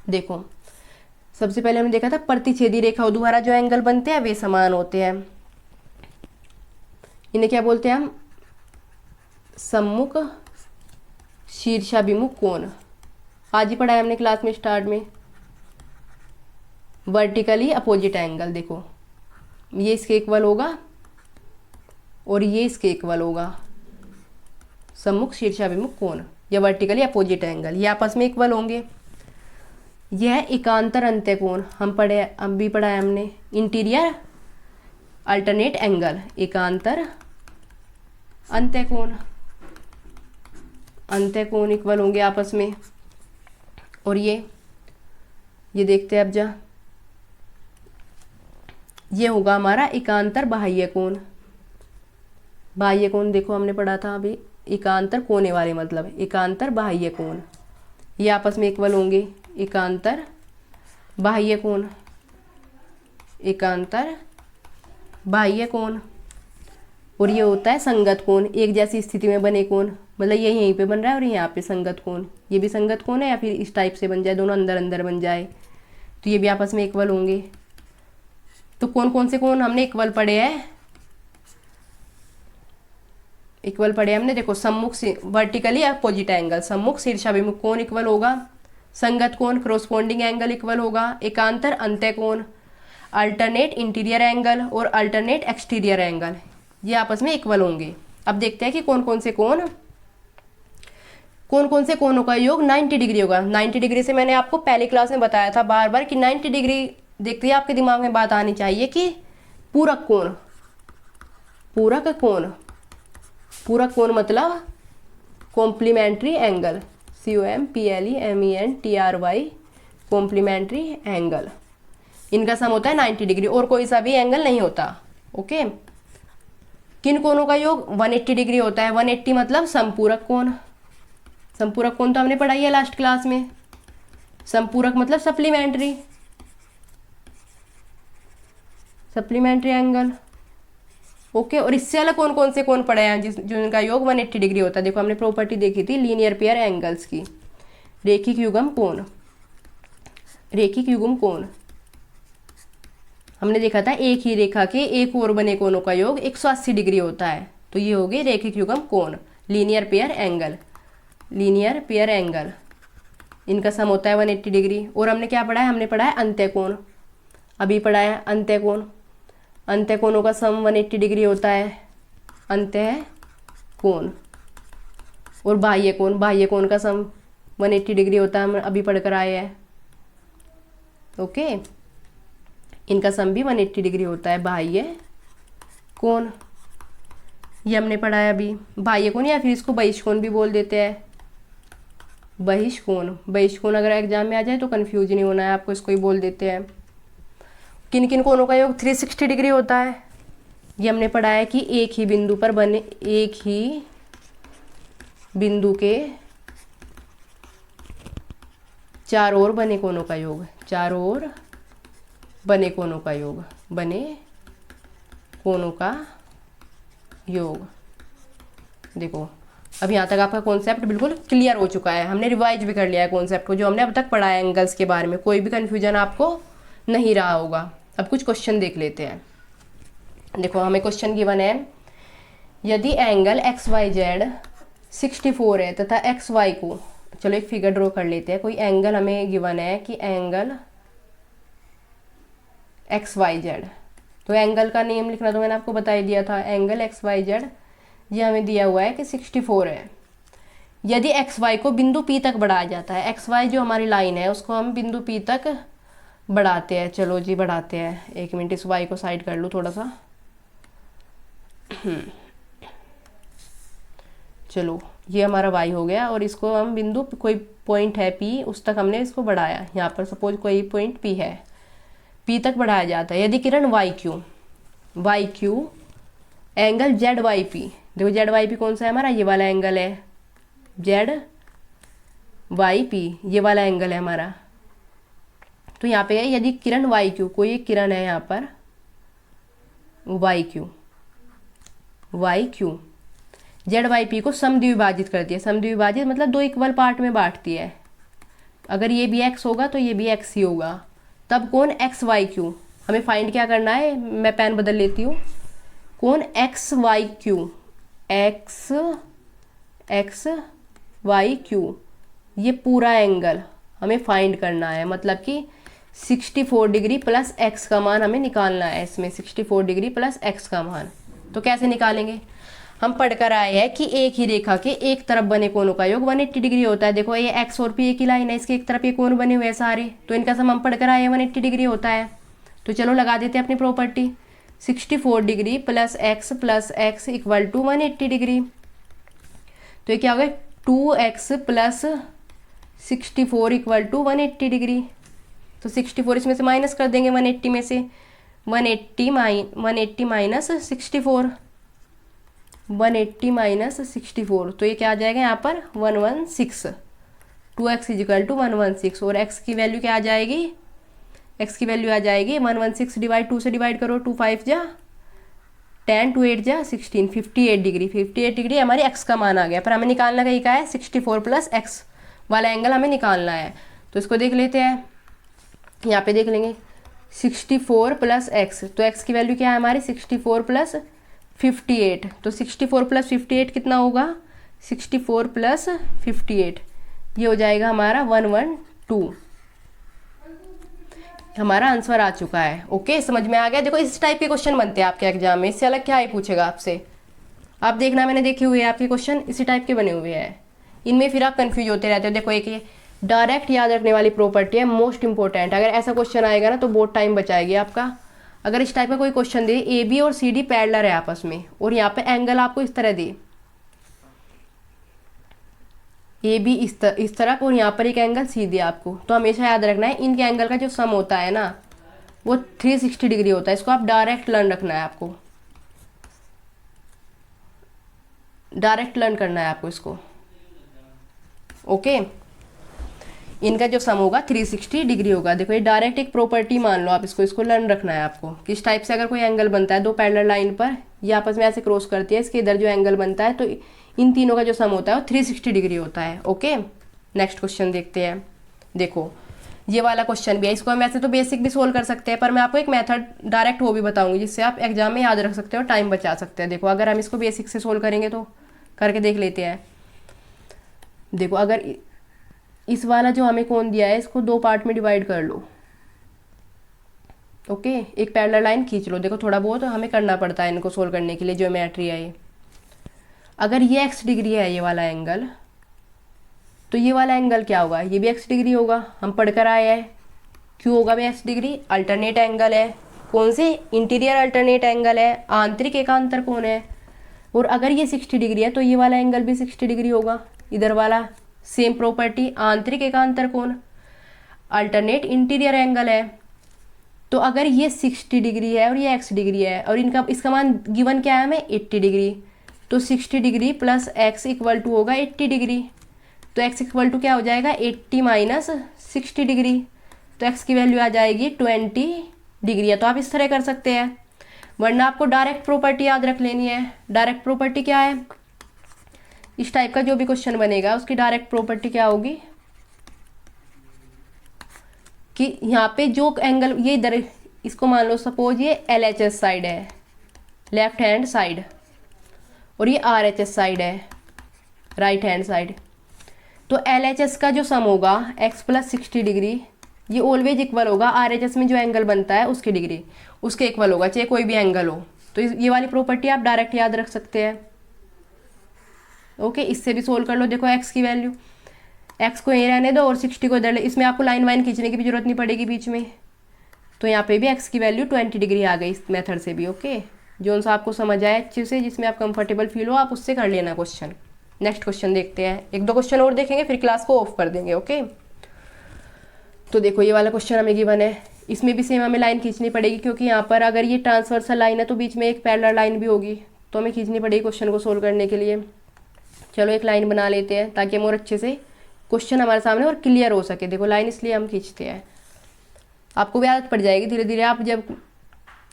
देखो सबसे पहले हमने देखा था प्रतिच्छेदी रेखा द्वारा जो एंगल बनते हैं वे समान होते हैं, इन्हें क्या बोलते हैं हम, सम्मुख शीर्षाभिमुख कोण। आज ही पढ़ा है हमने क्लास में स्टार्ट में। वर्टिकली अपोजिट एंगल, देखो ये इसके इक्वल होगा और ये इसके इक्वल होगा, सम्मुख शीर्षाभिमुख कोण या वर्टिकली अपोजिट एंगल, ये आपस में इक्वल होंगे। यह एकांतर अंत्य कोण हम पढ़े, अब भी पढ़ा है हमने, इंटीरियर अल्टरनेट एंगल, एकांतर अंत्य कोण, अंत्य कोण इक्वल होंगे आपस में। और ये देखते हैं अब जा, ये होगा हमारा एकांतर बाह्य कोण। बाह्य कोण देखो हमने पढ़ा था अभी, एकांतर कोने वाले मतलब एकांतर बाह्य कोण, ये आपस में इक्वल होंगे, एकांतर बाह्य कोण, एकांतर बाह्य कोण। और ये होता है संगत कोण, एक जैसी स्थिति में बने कोण, मतलब ये यहीं पे बन रहा है और यहाँ पे संगत कोण, ये भी संगत कोण है, या फिर इस टाइप से बन जाए, दोनों अंदर अंदर बन जाए, तो ये भी आपस में इक्वल होंगे। तो कौन कौन से कोण हमने इक्वल पढ़े हैं, इक्वल पढ़े हमने, देखो सम्मुख वर्टिकली अपोजिट एंगल, सम्मुख शीर्षाभिमुख कोण इक्वल होगा, संगत कोण क्रोस्पोंडिंग एंगल इक्वल होगा, एकांतर अंत्य कोण, अल्टरनेट इंटीरियर एंगल और अल्टरनेट एक्सटीरियर एंगल, ये आपस में इक्वल होंगे। अब देखते हैं कि कौन कौन से कोणों का योग 90 डिग्री होगा। 90 डिग्री से मैंने आपको पहली क्लास में बताया था बार बार कि 90 डिग्री देखते ही आपके दिमाग में बात आनी चाहिए कि पूरक कोण, पूरक कोण, पूरक कोण मतलब complementary angle, COMPLEMENTRY, complementary angle, इनका सम होता है 90 डिग्री, और कोई सा भी एंगल नहीं होता। ओके, किन कोणों का योग 180 डिग्री होता है, 180 मतलब संपूरक कोण, संपूरक कोण तो हमने पढ़ाई है लास्ट क्लास में, संपूरक मतलब सप्लीमेंट्री, सप्लीमेंट्री एंगल। ओके, और इससे अलग कौन कौन से कोण पढ़े हैं जिनका योग 180 डिग्री होता है। देखो हमने प्रॉपर्टी देखी थी लीनियर पेयर एंगल्स की, रेखिक युग्म कोण, रेखिक युग्म कोण हमने देखा था एक ही रेखा के एक और बने कोणों का योग 180 डिग्री होता है, तो ये हो गई रेखिक युग्म कोण, linear pair angle, linear pair angle, इनका सम होता है 180 डिग्री। और हमने क्या पढ़ा है, हमने पढ़ा है अंत्य कोण, अभी पढ़ा है अंत्य कोण, अंत्य कोणों का सम 180 डिग्री होता है, अंत्य कोण। और बाह्य कोण, बाह्य कोण का सम 180 डिग्री होता है, हम अभी पढ़कर आए हैं। ओके, इनका सम भी 180 डिग्री होता है, बाह्य कोण, ये हमने पढ़ा है अभी। बाह्य कोण या फिर इसको बहिष्कोण भी बोल देते हैं, बहिष्कोण, बहिष्कोण अगर एग्जाम में आ जाए तो कंफ्यूज नहीं होना है आपको, इसको ही बोल देते हैं। किन किन कोणों का योग 360 डिग्री होता है, ये हमने पढ़ा है कि एक ही बिंदु पर बने, एक ही बिंदु के चारों ओर बने कोणों का योग, चारों ओर बने कोणों का योग, बने कोणों का योग। देखो अब यहाँ तक आपका कॉन्सेप्ट बिल्कुल क्लियर हो चुका है, हमने रिवाइज भी कर लिया है कॉन्सेप्ट को जो हमने अब तक पढ़ा है एंगल्स के बारे में, कोई भी कन्फ्यूजन आपको नहीं रहा होगा। अब कुछ क्वेश्चन देख लेते हैं। देखो हमें क्वेश्चन गिवन है, यदि एंगल XYZ 64 है तथा XY को, चलो एक फिगर ड्रॉ कर लेते हैं। कोई एंगल हमें गिवन है कि एंगल एक्स वाई जेड। तो एंगल का नेम लिखना तो मैंने आपको बता ही दिया था, एंगल एक्स वाई जेड ये हमें दिया हुआ है कि 64 है। यदि एक्स वाई को बिंदु पी तक बढ़ाया जाता है, एक्स वाई जो हमारी लाइन है उसको हम बिंदु पी तक बढ़ाते हैं। चलो जी बढ़ाते हैं, 1 मिनट इस वाई को साइड कर लूँ थोड़ा सा। चलो ये हमारा वाई हो गया और इसको हम बिंदु कोई पॉइंट है पी उस तक हमने इसको बढ़ाया। यहाँ पर सपोज कोई पॉइंट पी है, पी तक बढ़ाया जाता है। यदि किरण Y Q angle Z Y P, देखो जेड वाई पी कौन सा है हमारा, ये वाला एंगल है जेड वाई पी, ये वाला एंगल है हमारा। तो यहाँ पे है यदि किरण वाई क्यू, कोई एक किरण है यहाँ पर Y Q Z Y P को समद्विभाजित करती है। समद्विभाजित मतलब 2 इक्वल पार्ट में बांटती है। अगर ये भी एक्स होगा तो ये भी एक्स ही होगा। तब कौन एक्स वाई क्यू, हमें फाइंड क्या करना है, मैं पेन बदल लेती हूँ। कौन X Y Q, X Y Q ये पूरा एंगल हमें फाइंड करना है। मतलब कि 64 डिग्री प्लस एक्स का मान हमें निकालना है इसमें, 64 डिग्री प्लस एक्स का मान। तो कैसे निकालेंगे, हम पढ़कर आए हैं कि एक ही रेखा के एक तरफ बने कोणों का योग 180 डिग्री होता है। देखो ये एक्स और पी एक ही लाइन है, इसके एक तरफ ये कोण बने हुए हैं सारे, तो इनका सम हम पढ़कर आए हैं 180 डिग्री होता है। तो चलो लगा देते हैं अपनी property, 64 degree plus x equal to 180 degree. तो ये क्या हो गया, 2x plus 64 equal to 180 degree. तो 64 इसमें से माइनस कर देंगे 180 में से, 180 माइनस 64, 180 माइनस 64, तो ये क्या आ जाएगा यहाँ पर 116। 2x इजिकल टू 116 और x की वैल्यू क्या आ जाएगी, x की वैल्यू आ जाएगी 116 डिवाइड 2 से डिवाइड करो, 2 5 जा 10, 2 8 जा 16, 58 डिग्री। 58 डिग्री हमारी x का मान आ गया। पर हमें निकालना कहीं का है, 64 प्लस x वाला एंगल हमें निकालना है। तो इसको देख लेते हैं, यहाँ पे देख लेंगे 64 प्लस x, तो x की वैल्यू क्या है हमारी 64 प्लस 58। तो 64 प्लस 58 कितना होगा, 64 प्लस 58 ये हो जाएगा हमारा 112। हमारा आंसर आ चुका है। ओके, समझ में आ गया। देखो इस टाइप के क्वेश्चन बनते हैं आपके एग्जाम में, इससे अलग क्या ही पूछेगा आपसे। आप देखना, मैंने देखे हुए हैं आपके क्वेश्चन इसी टाइप के बने हुए हैं, इनमें फिर आप कंफ्यूज होते रहते हो। देखो एक ये डायरेक्ट याद रखने वाली प्रॉपर्टी है, मोस्ट इंपॉर्टेंट। अगर ऐसा क्वेश्चन आएगा ना तो बहुत टाइम बचाएगी आपका। अगर इस टाइप का कोई क्वेश्चन दे, ए बी और सी डी पैरेलल है आपस में और यहाँ पे एंगल आपको इस तरह दे, ए बी इस तरफ और यहाँ पर एक एंगल सी दे आपको, तो हमेशा याद रखना है इनके एंगल का जो सम होता है ना वो 360 डिग्री होता है। इसको आप डायरेक्ट लर्न रखना है, आपको डायरेक्ट लर्न करना है आपको इसको। ओके, इनका जो सम होगा 360 डिग्री होगा। देखो ये डायरेक्ट एक प्रॉपर्टी मान लो आप इसको लर्न रखना है आपको। किस टाइप से अगर कोई एंगल बनता है, 2 पैरेलल लाइन पर ये आपस में ऐसे क्रॉस करती है, इसके इधर जो एंगल बनता है तो इन तीनों का जो सम होता है वो 360 डिग्री होता है। ओके, नेक्स्ट क्वेश्चन देखते हैं। देखो ये वाला क्वेश्चन भी है, इसको हम वैसे तो बेसिक भी सोल्व कर सकते हैं, पर मैं आपको एक मेथड डायरेक्ट वो भी बताऊंगी जिससे आप एग्जाम में याद रख सकते हो, टाइम बचा सकते हैं। देखो अगर हम इसको बेसिक से सोल्व करेंगे तो करके देख लेते हैं। देखो अगर इस वाला जो हमें कोण दिया है इसको 2 पार्ट में डिवाइड कर लो। ओके, एक पैरेलल लाइन खींच लो। देखो थोड़ा बहुत हमें करना पड़ता है इनको सोल्व करने के लिए, ज्योमेट्री है ये। अगर ये x डिग्री है ये वाला एंगल, तो ये वाला एंगल क्या होगा, ये भी x डिग्री होगा। हम पढ़कर आए हैं क्यों होगा भी x डिग्री, अल्टरनेट एंगल है। कौन से, इंटीरियर अल्टरनेट एंगल है, आंतरिक एकांतर कोण है। और अगर ये 60 डिग्री है तो ये वाला एंगल भी 60 डिग्री होगा। इधर वाला सेम प्रॉपर्टी, आंतरिक एकांतर कोण, अल्टरनेट इंटीरियर एंगल है। तो अगर ये 60 डिग्री है और ये x डिग्री है और इसका मान गिवन क्या है हमें 80 डिग्री, तो 60 degree plus x equal to होगा 80 डिग्री। तो x इक्वल टू क्या हो जाएगा 80 माइनस 60 डिग्री, तो x की वैल्यू आ जाएगी 20 डिग्री है। तो आप इस तरह कर सकते हैं, वरना आपको डायरेक्ट प्रॉपर्टी याद रख लेनी है। डायरेक्ट प्रॉपर्टी क्या है, इस टाइप का जो भी क्वेश्चन बनेगा उसकी डायरेक्ट प्रॉपर्टी क्या होगी कि यहाँ पे जो एंगल ये इधर, इसको मान लो सपोज ये LHS साइड है, लेफ्ट हैंड साइड, और ये RHS साइड है, राइट हैंड साइड। तो LHS का जो सम होगा x प्लस 60 डिग्री ये ऑलवेज इक्वल होगा RHS में जो एंगल बनता है उसकी डिग्री उसके इक्वल होगा, चाहे कोई भी एंगल हो। तो ये वाली प्रॉपर्टी आप डायरेक्ट याद रख सकते हैं। ओके, इससे भी सोल्व कर लो। देखो एक्स की वैल्यू, एक्स को यहीं रहने दो और 60 को इधर, इसमें आपको लाइन वाइन खींचने की भी जरूरत नहीं पड़ेगी बीच में। तो यहाँ पे भी एक्स की वैल्यू 20 डिग्री आ गई इस मेथड से भी। ओके, जो सा आपको समझ आए अच्छे से, जिसमें आप कंफर्टेबल फील हो, आप उससे कर लेना क्वेश्चन। नेक्स्ट क्वेश्चन देखते हैं, एक दो क्वेश्चन और देखेंगे फिर क्लास को ऑफ कर देंगे। ओके, तो देखो ये वाला क्वेश्चन हमें गिवन है, इसमें भी सेम हमें लाइन खींचनी पड़ेगी, क्योंकि यहाँ पर अगर ये ट्रांसवर्सल लाइन है तो बीच में एक पैरेलल लाइन भी होगी, तो हमें खींचनी पड़ेगी क्वेश्चन को सोल्व करने के लिए। चलो एक लाइन बना लेते हैं ताकि हम और अच्छे से क्वेश्चन हमारे सामने और क्लियर हो सके। देखो लाइन इसलिए हम खींचते हैं, आपको भी आदत पड़ जाएगी धीरे धीरे, आप जब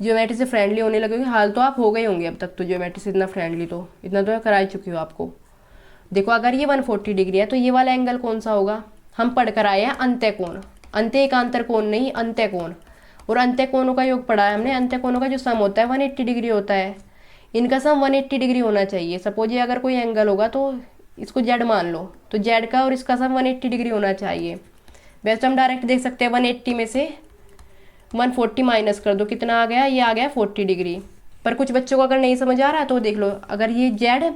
ज्योमेट्री से फ्रेंडली होने लगोगे। हाल तो आप हो गए होंगे अब तक तो ज्योमेट्री से इतना फ्रेंडली, तो इतना तो करा ही चुकी हो आपको। देखो अगर ये 140 डिग्री है तो ये वाला एंगल कौन सा होगा, हम पढ़ कर आए हैं अंत्यकोण, अंत्य एकांतर कोण नहीं, अंत्यकोण। और अंत्यकोणों का योग पढ़ा है हमने, अंत्यकोणों का जो सम होता है 180 डिग्री होता है, इनका सम 180 डिग्री होना चाहिए। सपोज ये अगर कोई एंगल होगा तो इसको जेड मान लो, तो जेड का और इसका सम 180 डिग्री होना चाहिए। वैसे हम डायरेक्ट देख सकते हैं 180 में से 140 माइनस कर दो, कितना आ गया, ये आ गया 40 डिग्री। पर कुछ बच्चों को अगर नहीं समझ आ रहा तो देख लो, अगर ये जेड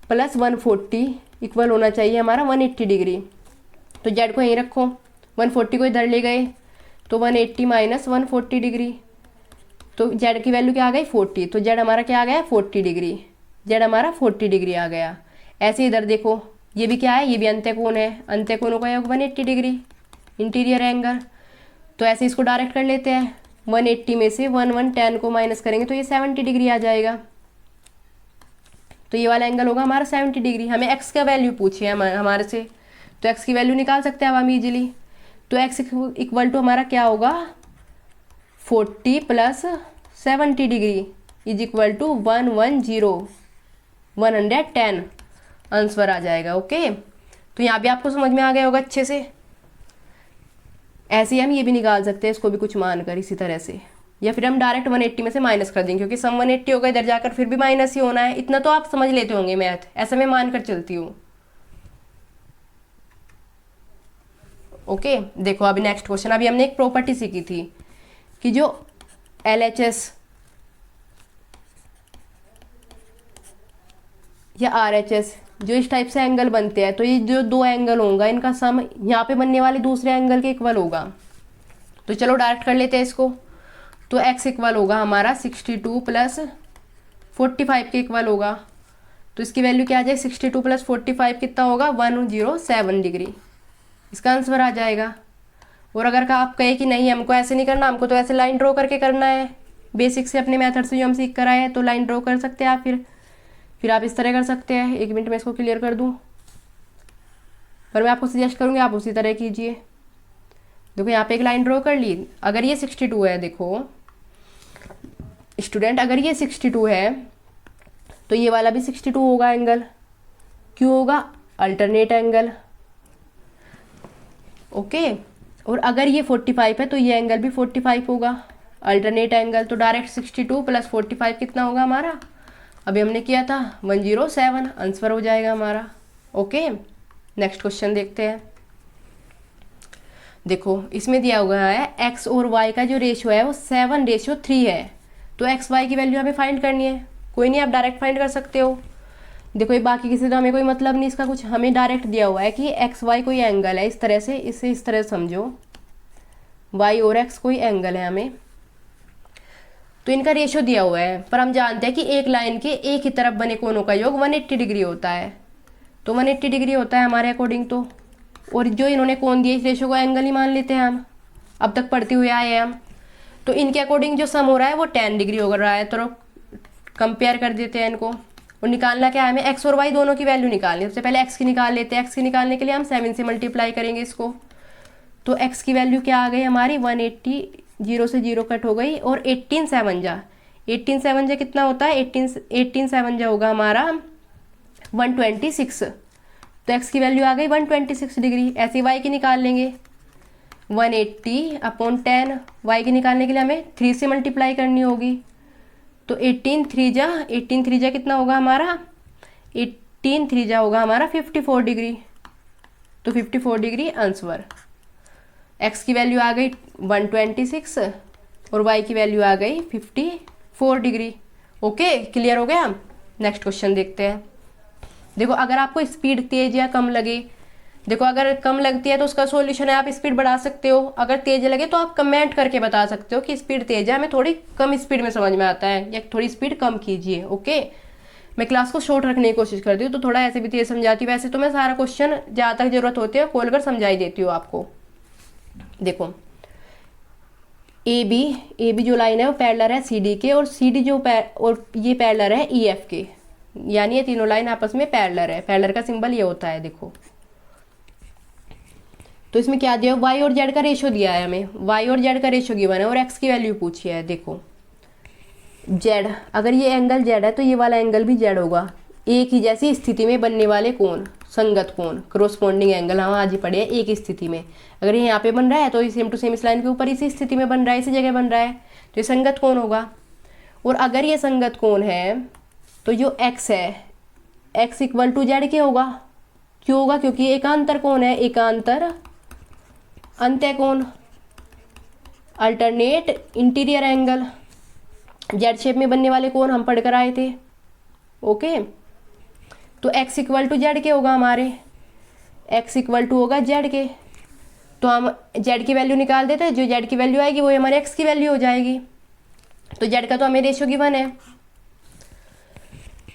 प्लस 140 इक्वल होना चाहिए हमारा 180 डिग्री, तो जेड को यहीं रखो, 140 को इधर ले गए तो 180 माइनस 140 डिग्री, तो जेड की वैल्यू क्या आ गई 40, तो जेड हमारा क्या आ गया 40 डिग्री, जेड हमारा 40 डिग्री आ गया। ऐसे इधर देखो ये भी क्या है, ये भी अंत्यकोण है, अंत्यकोणों का योग 180 डिग्री इंटीरियर एंगल। तो ऐसे इसको डायरेक्ट कर लेते हैं, 180 में से 110 को माइनस करेंगे तो ये 70 डिग्री आ जाएगा। तो ये वाला एंगल होगा हमारा 70 डिग्री। हमें एक्स का वैल्यू पूछी है हमारे से, तो एक्स की वैल्यू निकाल सकते हैं अब हम इजीली। तो एक्स इक्वल टू हमारा क्या होगा 40 plus 70 degree is equal to 110 answer आ जाएगा। ओके, तो यहाँ भी आपको समझ में आ गया होगा अच्छे से। ऐसे ही हम ये भी निकाल सकते हैं, इसको भी कुछ मान कर इसी तरह से, या फिर हम डायरेक्ट 180 में से माइनस कर देंगे, क्योंकि सम 180 होगा, इधर जाकर फिर भी माइनस ही होना है। इतना तो आप समझ लेते होंगे मैथ, ऐसा मैं मान कर चलती हूँ। ओके, देखो अभी नेक्स्ट क्वेश्चन, अभी हमने एक प्रॉपर्टी सीखी थी कि जो LHS या RHS जो इस टाइप से एंगल बनते हैं, तो ये जो दो एंगल होगा इनका सम यहाँ पे बनने वाले दूसरे एंगल के इक्वल होगा। तो चलो डायरेक्ट कर लेते हैं इसको। तो x इक्वल होगा हमारा 62 प्लस 45 के इक्वल होगा, तो इसकी वैल्यू क्या आ जाएगी 62 प्लस 45 कितना होगा 107 डिग्री, इसका आंसर आ जाएगा। और अगर आप कहे कि नहीं हमको ऐसे नहीं करना, हमको तो ऐसे लाइन ड्रॉ करके करना है, बेसिक से अपने मेथड से जो हम सीख कर आए हैं, तो लाइन ड्रॉ कर सकते हैं आप, फिर आप इस तरह कर सकते हैं। 1 मिनट में इसको क्लियर कर दूं, पर मैं आपको सजेस्ट करूँगी आप उसी तरह कीजिए। देखो यहाँ पे एक लाइन ड्रॉ कर ली, अगर ये 62 है, देखो स्टूडेंट अगर ये 62 है तो ये वाला भी 62 होगा एंगल, क्यों होगा अल्टरनेट एंगल। ओके, और अगर ये 45 है तो ये एंगल भी 45 होगा अल्टरनेट एंगल। तो डायरेक्ट 62 प्लस 45 कितना होगा हमारा, अभी हमने किया था 107 आंसर हो जाएगा हमारा। ओके, नेक्स्ट क्वेश्चन देखते हैं। देखो इसमें दिया हुआ है x और y का जो रेशियो है वो 7:3 है, तो x y की वैल्यू हमें फाइंड करनी है। कोई नहीं, आप डायरेक्ट फाइंड कर सकते हो। देखो ये बाकी किसी तो हमें कोई मतलब नहीं इसका कुछ, हमें डायरेक्ट दिया हुआ है कि एक्स वाई कोई एंगल है, इस तरह से, इसे इस तरह समझो, वाई और एक्स कोई एंगल है हमें, तो इनका रेशियो दिया हुआ है। पर हम जानते हैं कि एक लाइन के एक ही तरफ बने कोनों का योग 180 डिग्री होता है, तो 180 डिग्री होता है हमारे अकॉर्डिंग तो, और जो इन्होंने कोण दिए इस रेशियो को एंगल ही मान लेते हैं हम, अब तक पढ़ते हुए आए हैं हम। तो इनके अकॉर्डिंग जो सम हो रहा है वो 10 डिग्री हो रहा है, तो कंपेयर कर देते हैं इनको। और निकालना क्या है हमें, एक्स और वाई दोनों की वैल्यू निकालनी है। सबसे पहले एक्स की निकाल लेते हैं, एक्स की निकालने के लिए हम 7 से मल्टीप्लाई करेंगे इसको। तो एक्स की वैल्यू क्या आ गई हमारी 180, 0 से 0 कट हो गई, और 18 7 जा कितना होता है 18 7 जा होगा हमारा 126, तो एक्स की वैल्यू आ गई 126 डिग्री। ऐसे वाई की निकाल लेंगे 180/10, वाई की निकालने के लिए हमें 3 से मल्टीप्लाई करनी होगी, तो 18 3 जा कितना होगा हमारा 18 3 जा होगा हमारा 54 डिग्री, तो 54 डिग्री आंसर। एक्स की वैल्यू आ गई 126 और वाई की वैल्यू आ गई 54 डिग्री। ओके, क्लियर हो गया। नेक्स्ट क्वेश्चन देखते हैं। देखो अगर आपको स्पीड तेज या कम लगे, देखो अगर कम लगती है तो उसका सॉल्यूशन है आप स्पीड बढ़ा सकते हो, अगर तेज लगे तो आप कमेंट करके बता सकते हो कि स्पीड तेज है, हमें थोड़ी कम स्पीड में समझ में आता है, या थोड़ी स्पीड कम कीजिए। ओके, मैं क्लास को शॉर्ट रखने की कोशिश करती हूँ तो थोड़ा ऐसे भी तेज समझाती हूँ, वैसे तो मैं सारा क्वेश्चन जहाँ तक जरूरत होती है खोल कर समझाई देती हूँ आपको। देखो ए बी जो लाइन है वो पैरेलल है सी डी के, और सी डी और ये पैरेलल है ई एफ के, यानी ये तीनों लाइन आपस में पैरेलल है। पैरेलल का सिंबल ये होता है। देखो तो इसमें क्या दिया, वाई और जेड का रेशो दिया है हमें, वाई और जेड का रेशो गिवन है और एक्स की वैल्यू पूछी है। देखो जेड, अगर ये एंगल जेड है तो ये वाला एंगल भी जेड होगा। एक ही जैसी स्थिति में बनने वाले कोण, संगत कोण, क्रोस्पोंडिंग एंगल हम आज ही पढ़े हैं। एक स्थिति में अगर ये यहाँ पे बन रहा है तो सेम टू सेम इस लाइन के ऊपर इसी स्थिति में बन रहा है, इसी जगह बन रहा है, तो ये संगत कोण होगा। और अगर ये संगत कोण है तो जो एक्स है, एक्स इक्वल टू जेड के होगा। क्यों होगा, क्योंकि ये एकांतर कोण है, एकांतर अंत्य कोण, alternate interior angle, Z shape में बनने वाले कोण हम पढ़ कर आए थे। ओके, तो x इक्वल टू जेड के होगा, हमारे x इक्वल टू होगा जेड के, तो हम जेड की वैल्यू निकाल देते हैं, जो जेड की वैल्यू आएगी वो हमारे x की वैल्यू हो जाएगी। तो जेड का तो हमें रेशो गिवन है,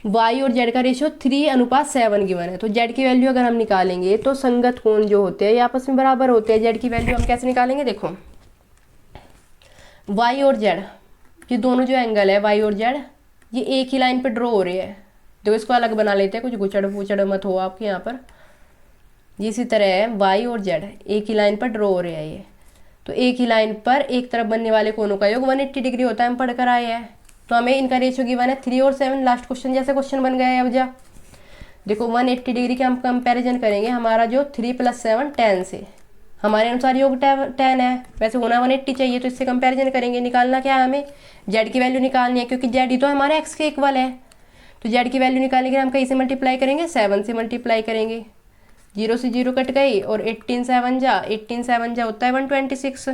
y और जेड का रेशो 3:7 गिवन है। तो जेड की वैल्यू अगर हम निकालेंगे तो संगत कोण जो होते हैं ये आपस में बराबर होते हैं। जेड की वैल्यू हम कैसे निकालेंगे, देखो y और जेड, ये दोनों जो एंगल है y और जेड, ये एक ही लाइन पे ड्रॉ हो रहे हैं। देखो इसको अलग बना लेते हैं, कुछ गुचड़ फुचड़ मत हो आपके यहाँ पर। ये इसी तरह है, y और z एक ही लाइन पर ड्रॉ हो रहे हैं ये, तो एक ही लाइन पर एक तरफ बनने वाले कोणों का योग 180 डिग्री होता है, हम पढ़ कर आए हैं। तो हमें इनका रेशियो गिवन है 3 और 7, लास्ट क्वेश्चन जैसे क्वेश्चन बन गया है। अब जा देखो 180 डिग्री के हम कंपेरिजन करेंगे, हमारा जो 3 + 7 10 से, हमारे अनुसार योग 10 है, वैसे होना 180 चाहिए, तो इससे कंपैरिजन करेंगे। निकालना क्या है, हमें जेड की वैल्यू निकालनी है, क्योंकि जेड ही तो हमारे एक्स के इक्वल है। तो जेड की वैल्यू निकालने के लिए हम कहीं से मल्टीप्लाई करेंगे, 7 से मल्टीप्लाई करेंगे, 0 से 0 कट गई, और 18 7 जा होता है 126।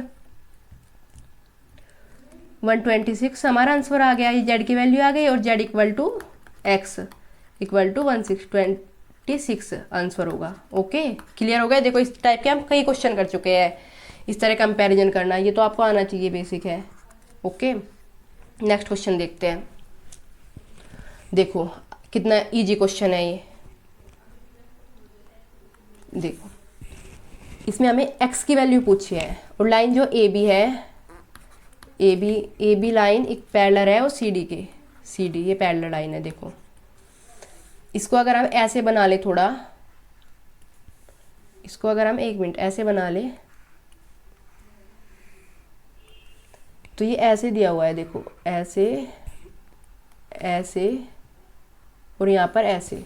126 हमारा आंसर आ गया, ये जेड की वैल्यू आ गई, और Z equal to X equal to 126 answer होगा। ओके, क्लियर हो गया। देखो इस टाइप के हम कई क्वेश्चन कर चुके हैं, इस तरह कंपैरिजन करना, ये तो आपको आना चाहिए, बेसिक है। ओके, नेक्स्ट क्वेश्चन देखते हैं। देखो कितना इजी क्वेश्चन है ये। देखो इसमें हमें x की वैल्यू पूछी है, और लाइन जो ए बी है, ए बी लाइन एक पैरेलल है और सी डी ये पैरेलल लाइन है। देखो इसको अगर हम ऐसे बना ले, थोड़ा इसको अगर हम 1 मिनट ऐसे बना ले, तो ये ऐसे दिया हुआ है। देखो ऐसे ऐसे और यहाँ पर ऐसे,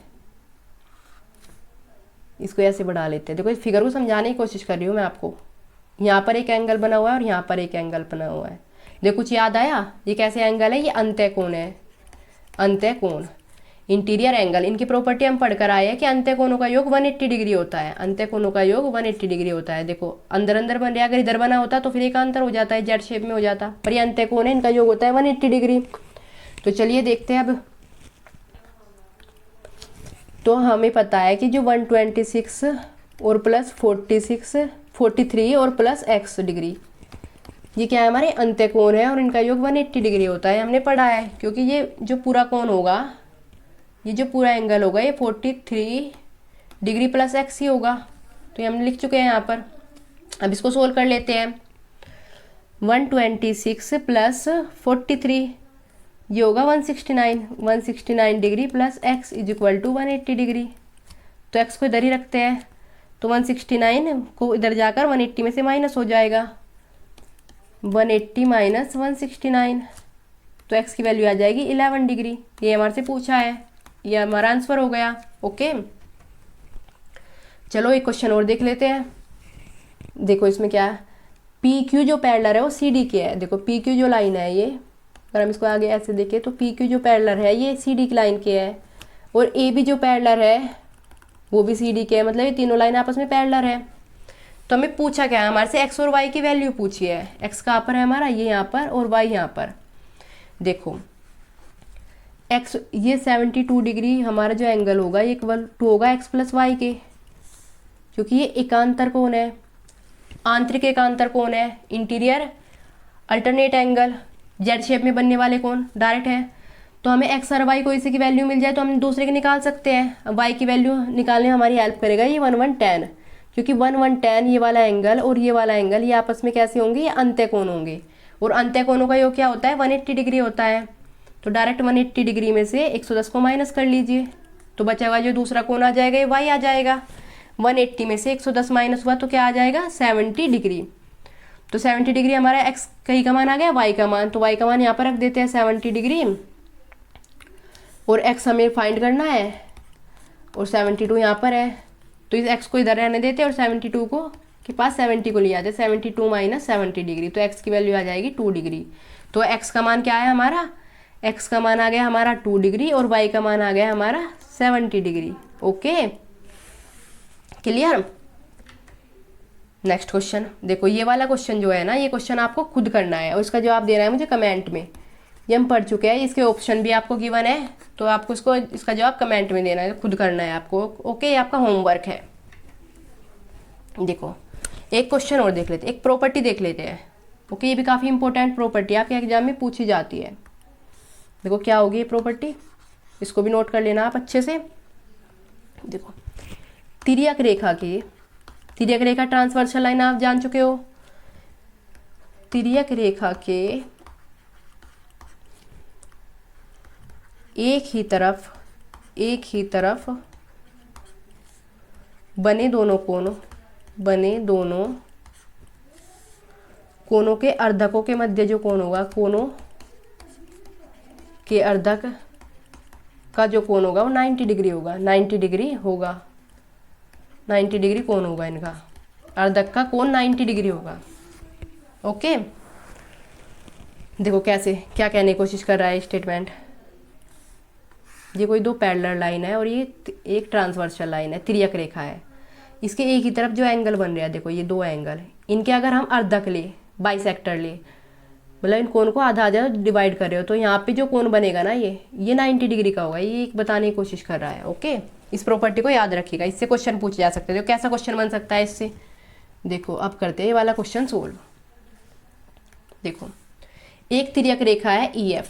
इसको ऐसे बढ़ा लेते हैं। देखो इस फिगर को समझाने की कोशिश कर रही हूँ मैं आपको। यहाँ पर एक एंगल बना हुआ है और यहाँ पर एक एंगल बना हुआ है। देखो कुछ याद आया, ये कैसे एंगल है, ये अंत्य कोण है, अंत्य कोण, इंटीरियर एंगल। इनकी प्रॉपर्टी हम पढ़कर आए हैं कि अंत्य कोणों का योग 180 डिग्री होता है, अंत्य कोणों का योग 180 डिग्री होता है। देखो अंदर अंदर बन रहा है, अगर इधर बना होता तो फिर एक अंतर हो जाता है, जेड शेप में हो जाता, पर ये अंत्य कोण है, इनका योग होता है 180 डिग्री। तो चलिए देखते हैं अब। तो हमें पता है कि जो 126 और प्लस 43 और प्लस x डिग्री, ये क्या है, हमारे अंत्य कोण है, और इनका योग 180 डिग्री होता है, हमने पढ़ा है। क्योंकि ये जो पूरा कोण होगा, ये जो पूरा एंगल होगा, ये 43 डिग्री प्लस x ही होगा, तो ये हमने लिख चुके हैं यहाँ पर। अब इसको सोल्व कर लेते हैं। 126 प्लस 43, ये होगा 169 degree plus x is equal to 180 degree. तो x को इधर ही रखते हैं, तो 169 को इधर जाकर 180 में से माइनस हो जाएगा, 180 माइनस 169, तो x की वैल्यू आ जाएगी 11 डिग्री। ये हमारे से पूछा है, ये हमारा आंसर हो गया। ओके, चलो एक क्वेश्चन और देख लेते हैं। देखो इसमें क्या है, पी क्यू जो पैरेलल है वो सी डी के है। देखो पी क्यू जो लाइन है ये, अगर हम इसको आगे ऐसे देखें तो पी क्यू जो पैरेलल है ये सी डी की लाइन के है, और ए बी जो पैरेलल है वो भी सी डी के है, मतलब ये तीनों लाइन आपस में पैरेलल है। तो हमें पूछा क्या है, हमारे से एक्स और वाई की वैल्यू पूछी है। एक्स कहाँ पर है हमारा, ये यहाँ पर, और वाई यहाँ पर। देखो एक्स, ये 72 डिग्री हमारा जो एंगल होगा ये इक्वल टू होगा एक्स प्लस वाई के, क्योंकि ये एकांतर कोण है, आंतरिक एकांतर कोण है, interior alternate angle, Z shape में बनने वाले कोण डायरेक्ट है। तो हमें एक्स और वाई को इसी की वैल्यू मिल जाए तो हम दूसरे की निकाल सकते हैं। अब वाई की वैल्यू निकालने में हमारी हेल्प करेगा ये 1 1 tan, क्योंकि 1 1 tan ये वाला एंगल और ये वाला एंगल ये आपस में कैसे होंगे, ये अंत्य कोण होंगे, और अंत्य कोणों का योग क्या होता है, 180 डिग्री होता है। तो डायरेक्ट 180 डिग्री में से 110 को माइनस कर लीजिए, तो बचा हुआ जो दूसरा कोण आ जाएगा ये वाई आ जाएगा। 180 में से 110 माइनस हुआ तो क्या आ जाएगा, 70 डिग्री। तो 70 डिग्री हमारा एक्स कहीं का मान आ गया, वाई का मान, तो वाई का मान यहाँ पर रख देते हैं 70 डिग्री, और एक्स हमें फाइंड करना है, और 72 यहाँ पर है, तो इस एक्स को इधर रहने देते हैं और 72 को के पास 70 को ले आते हैं, 72 माइनस 70 डिग्री, तो एक्स की वैल्यू आ जाएगी 2 डिग्री। तो एक्स का मान क्या है हमारा, एक्स का मान आ गया हमारा 2 डिग्री, और वाई का मान आ गया हमारा 70 degree. Okay, clear. Next question देखो, ये वाला क्वेश्चन जो है ना, ये क्वेश्चन आपको खुद करना है और इसका जवाब देना है मुझे कमेंट में। ये हम पढ़ चुके हैं, इसके ऑप्शन भी आपको गिवन है, तो आपको इसका जवाब कमेंट में देना है, खुद करना है आपको। ओके, ये आपका होमवर्क है। देखो एक क्वेश्चन और देख लेते हैं, एक प्रॉपर्टी देख लेते हैं। ओके, ये भी काफ़ी इंपॉर्टेंट प्रॉपर्टी आपके एग्जाम में पूछी जाती है। देखो क्या होगी ये प्रॉपर्टी, इसको भी नोट कर लेना आप अच्छे से। देखो तिर्यक रेखा ट्रांसवर्सल लाइन आप जान चुके हो। तिर्यक रेखा के एक ही तरफ बने दोनों कोनों के अर्धकों के मध्य जो कोण होगा, कोनों के अर्धक का जो कोण होगा वो 90 डिग्री होगा, 90 डिग्री कोण होगा इनका, अर्धक का कोण 90 डिग्री होगा। ओके, देखो कैसे क्या कहने की कोशिश कर रहा है स्टेटमेंट। ये कोई दो पैरेलल लाइन है और ये एक ट्रांसवर्सल लाइन है, तिर्यक रेखा है। इसके एक ही तरफ जो एंगल बन रहा है, देखो ये दो एंगल, इनके अगर हम अर्धक ले, बाइसेक्टर ले, मतलब इन कोण को आधा आधा डिवाइड कर रहे हो, तो यहाँ पे जो कोण बनेगा ना ये 90 डिग्री का होगा। ये बताने की कोशिश कर रहा है। ओके, इस प्रॉपर्टी को याद रखिएगा, इससे क्वेश्चन पूछे जा सकते हैं। तो कैसा क्वेश्चन बन सकता है इससे, देखो अब करते हैं ये वाला क्वेश्चन सोल्व। देखो एक तिर्यक रेखा है EF,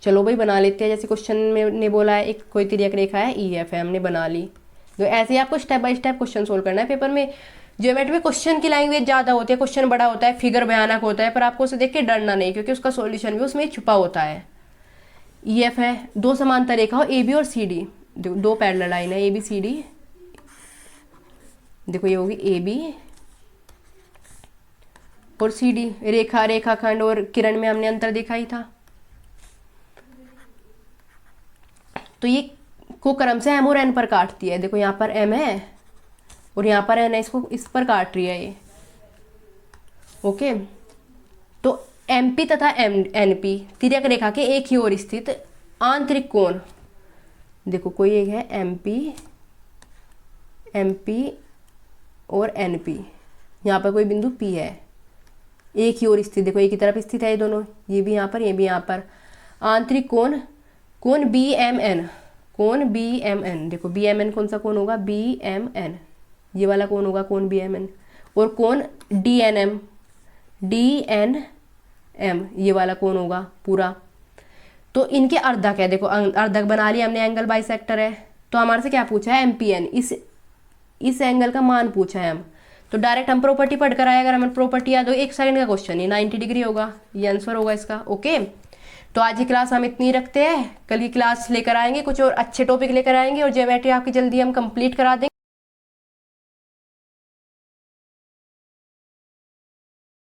चलो भाई बना लेते हैं। जैसे क्वेश्चन में ने बोला है एक कोई तिर्यक रेखा है EF है, हमने बना ली। तो ऐसे ही आपको step by step question solve करना है। पेपर में ज्योमेट्री में क्वेश्चन की लैंग्वेज ज़्यादा होती है, क्वेश्चन बड़ा होता है, फिगर भयानक होता है, पर आपको उसे देख के डरना नहीं, क्योंकि उसका सॉल्यूशन भी उसमें छुपा होता है। EF है, दो समांतर रेखा हो AB और CD, दो पैरेलल लाइन है ABCD। देखो ये होगी AB और CD, रेखाखंड और किरण में हमने अंतर देखा ही था। तो ये को क्रम से M और N पर काटती है। देखो यहाँ पर M है और यहाँ पर N है, इसको इस पर काट रही है ये। ओके, तो MP तथा NP तिर्यक रेखा के एक ही ओर स्थित आंतरिक कोण, देखो कोई एक है MP और NP, यहाँ पर कोई बिंदु P है, एक ही ओर स्थित, देखो एक ही तरफ स्थित है ये दोनों, ये भी यहाँ पर, ये भी यहाँ पर। आंतरिक कोण BMN, देखो BMN कौन सा कोण होगा, BMN, ये वाला कोण होगा कोण BMN, और कोण DNM, ये वाला कोण होगा पूरा। तो इनके अर्धक है, देखो अर्धक बना लिया हमने, एंगल बाइसेक्टर है। तो हमारे से क्या पूछा है, MPN, इस एंगल का मान पूछा है हम। तो डायरेक्ट हम प्रॉपर्टी पढ़ कर आए, अगर हमें प्रॉपर्टी याद हो, 1 सेकंड का क्वेश्चन, ये 90 डिग्री होगा, ये आंसर होगा इसका। ओके, तो आज की क्लास हम इतनी रखते हैं, कल की क्लास लेकर आएंगे, कुछ और अच्छे टॉपिक लेकर आएंगे और ज्योमेट्री आपकी जल्दी हम कंप्लीट करा देंगे।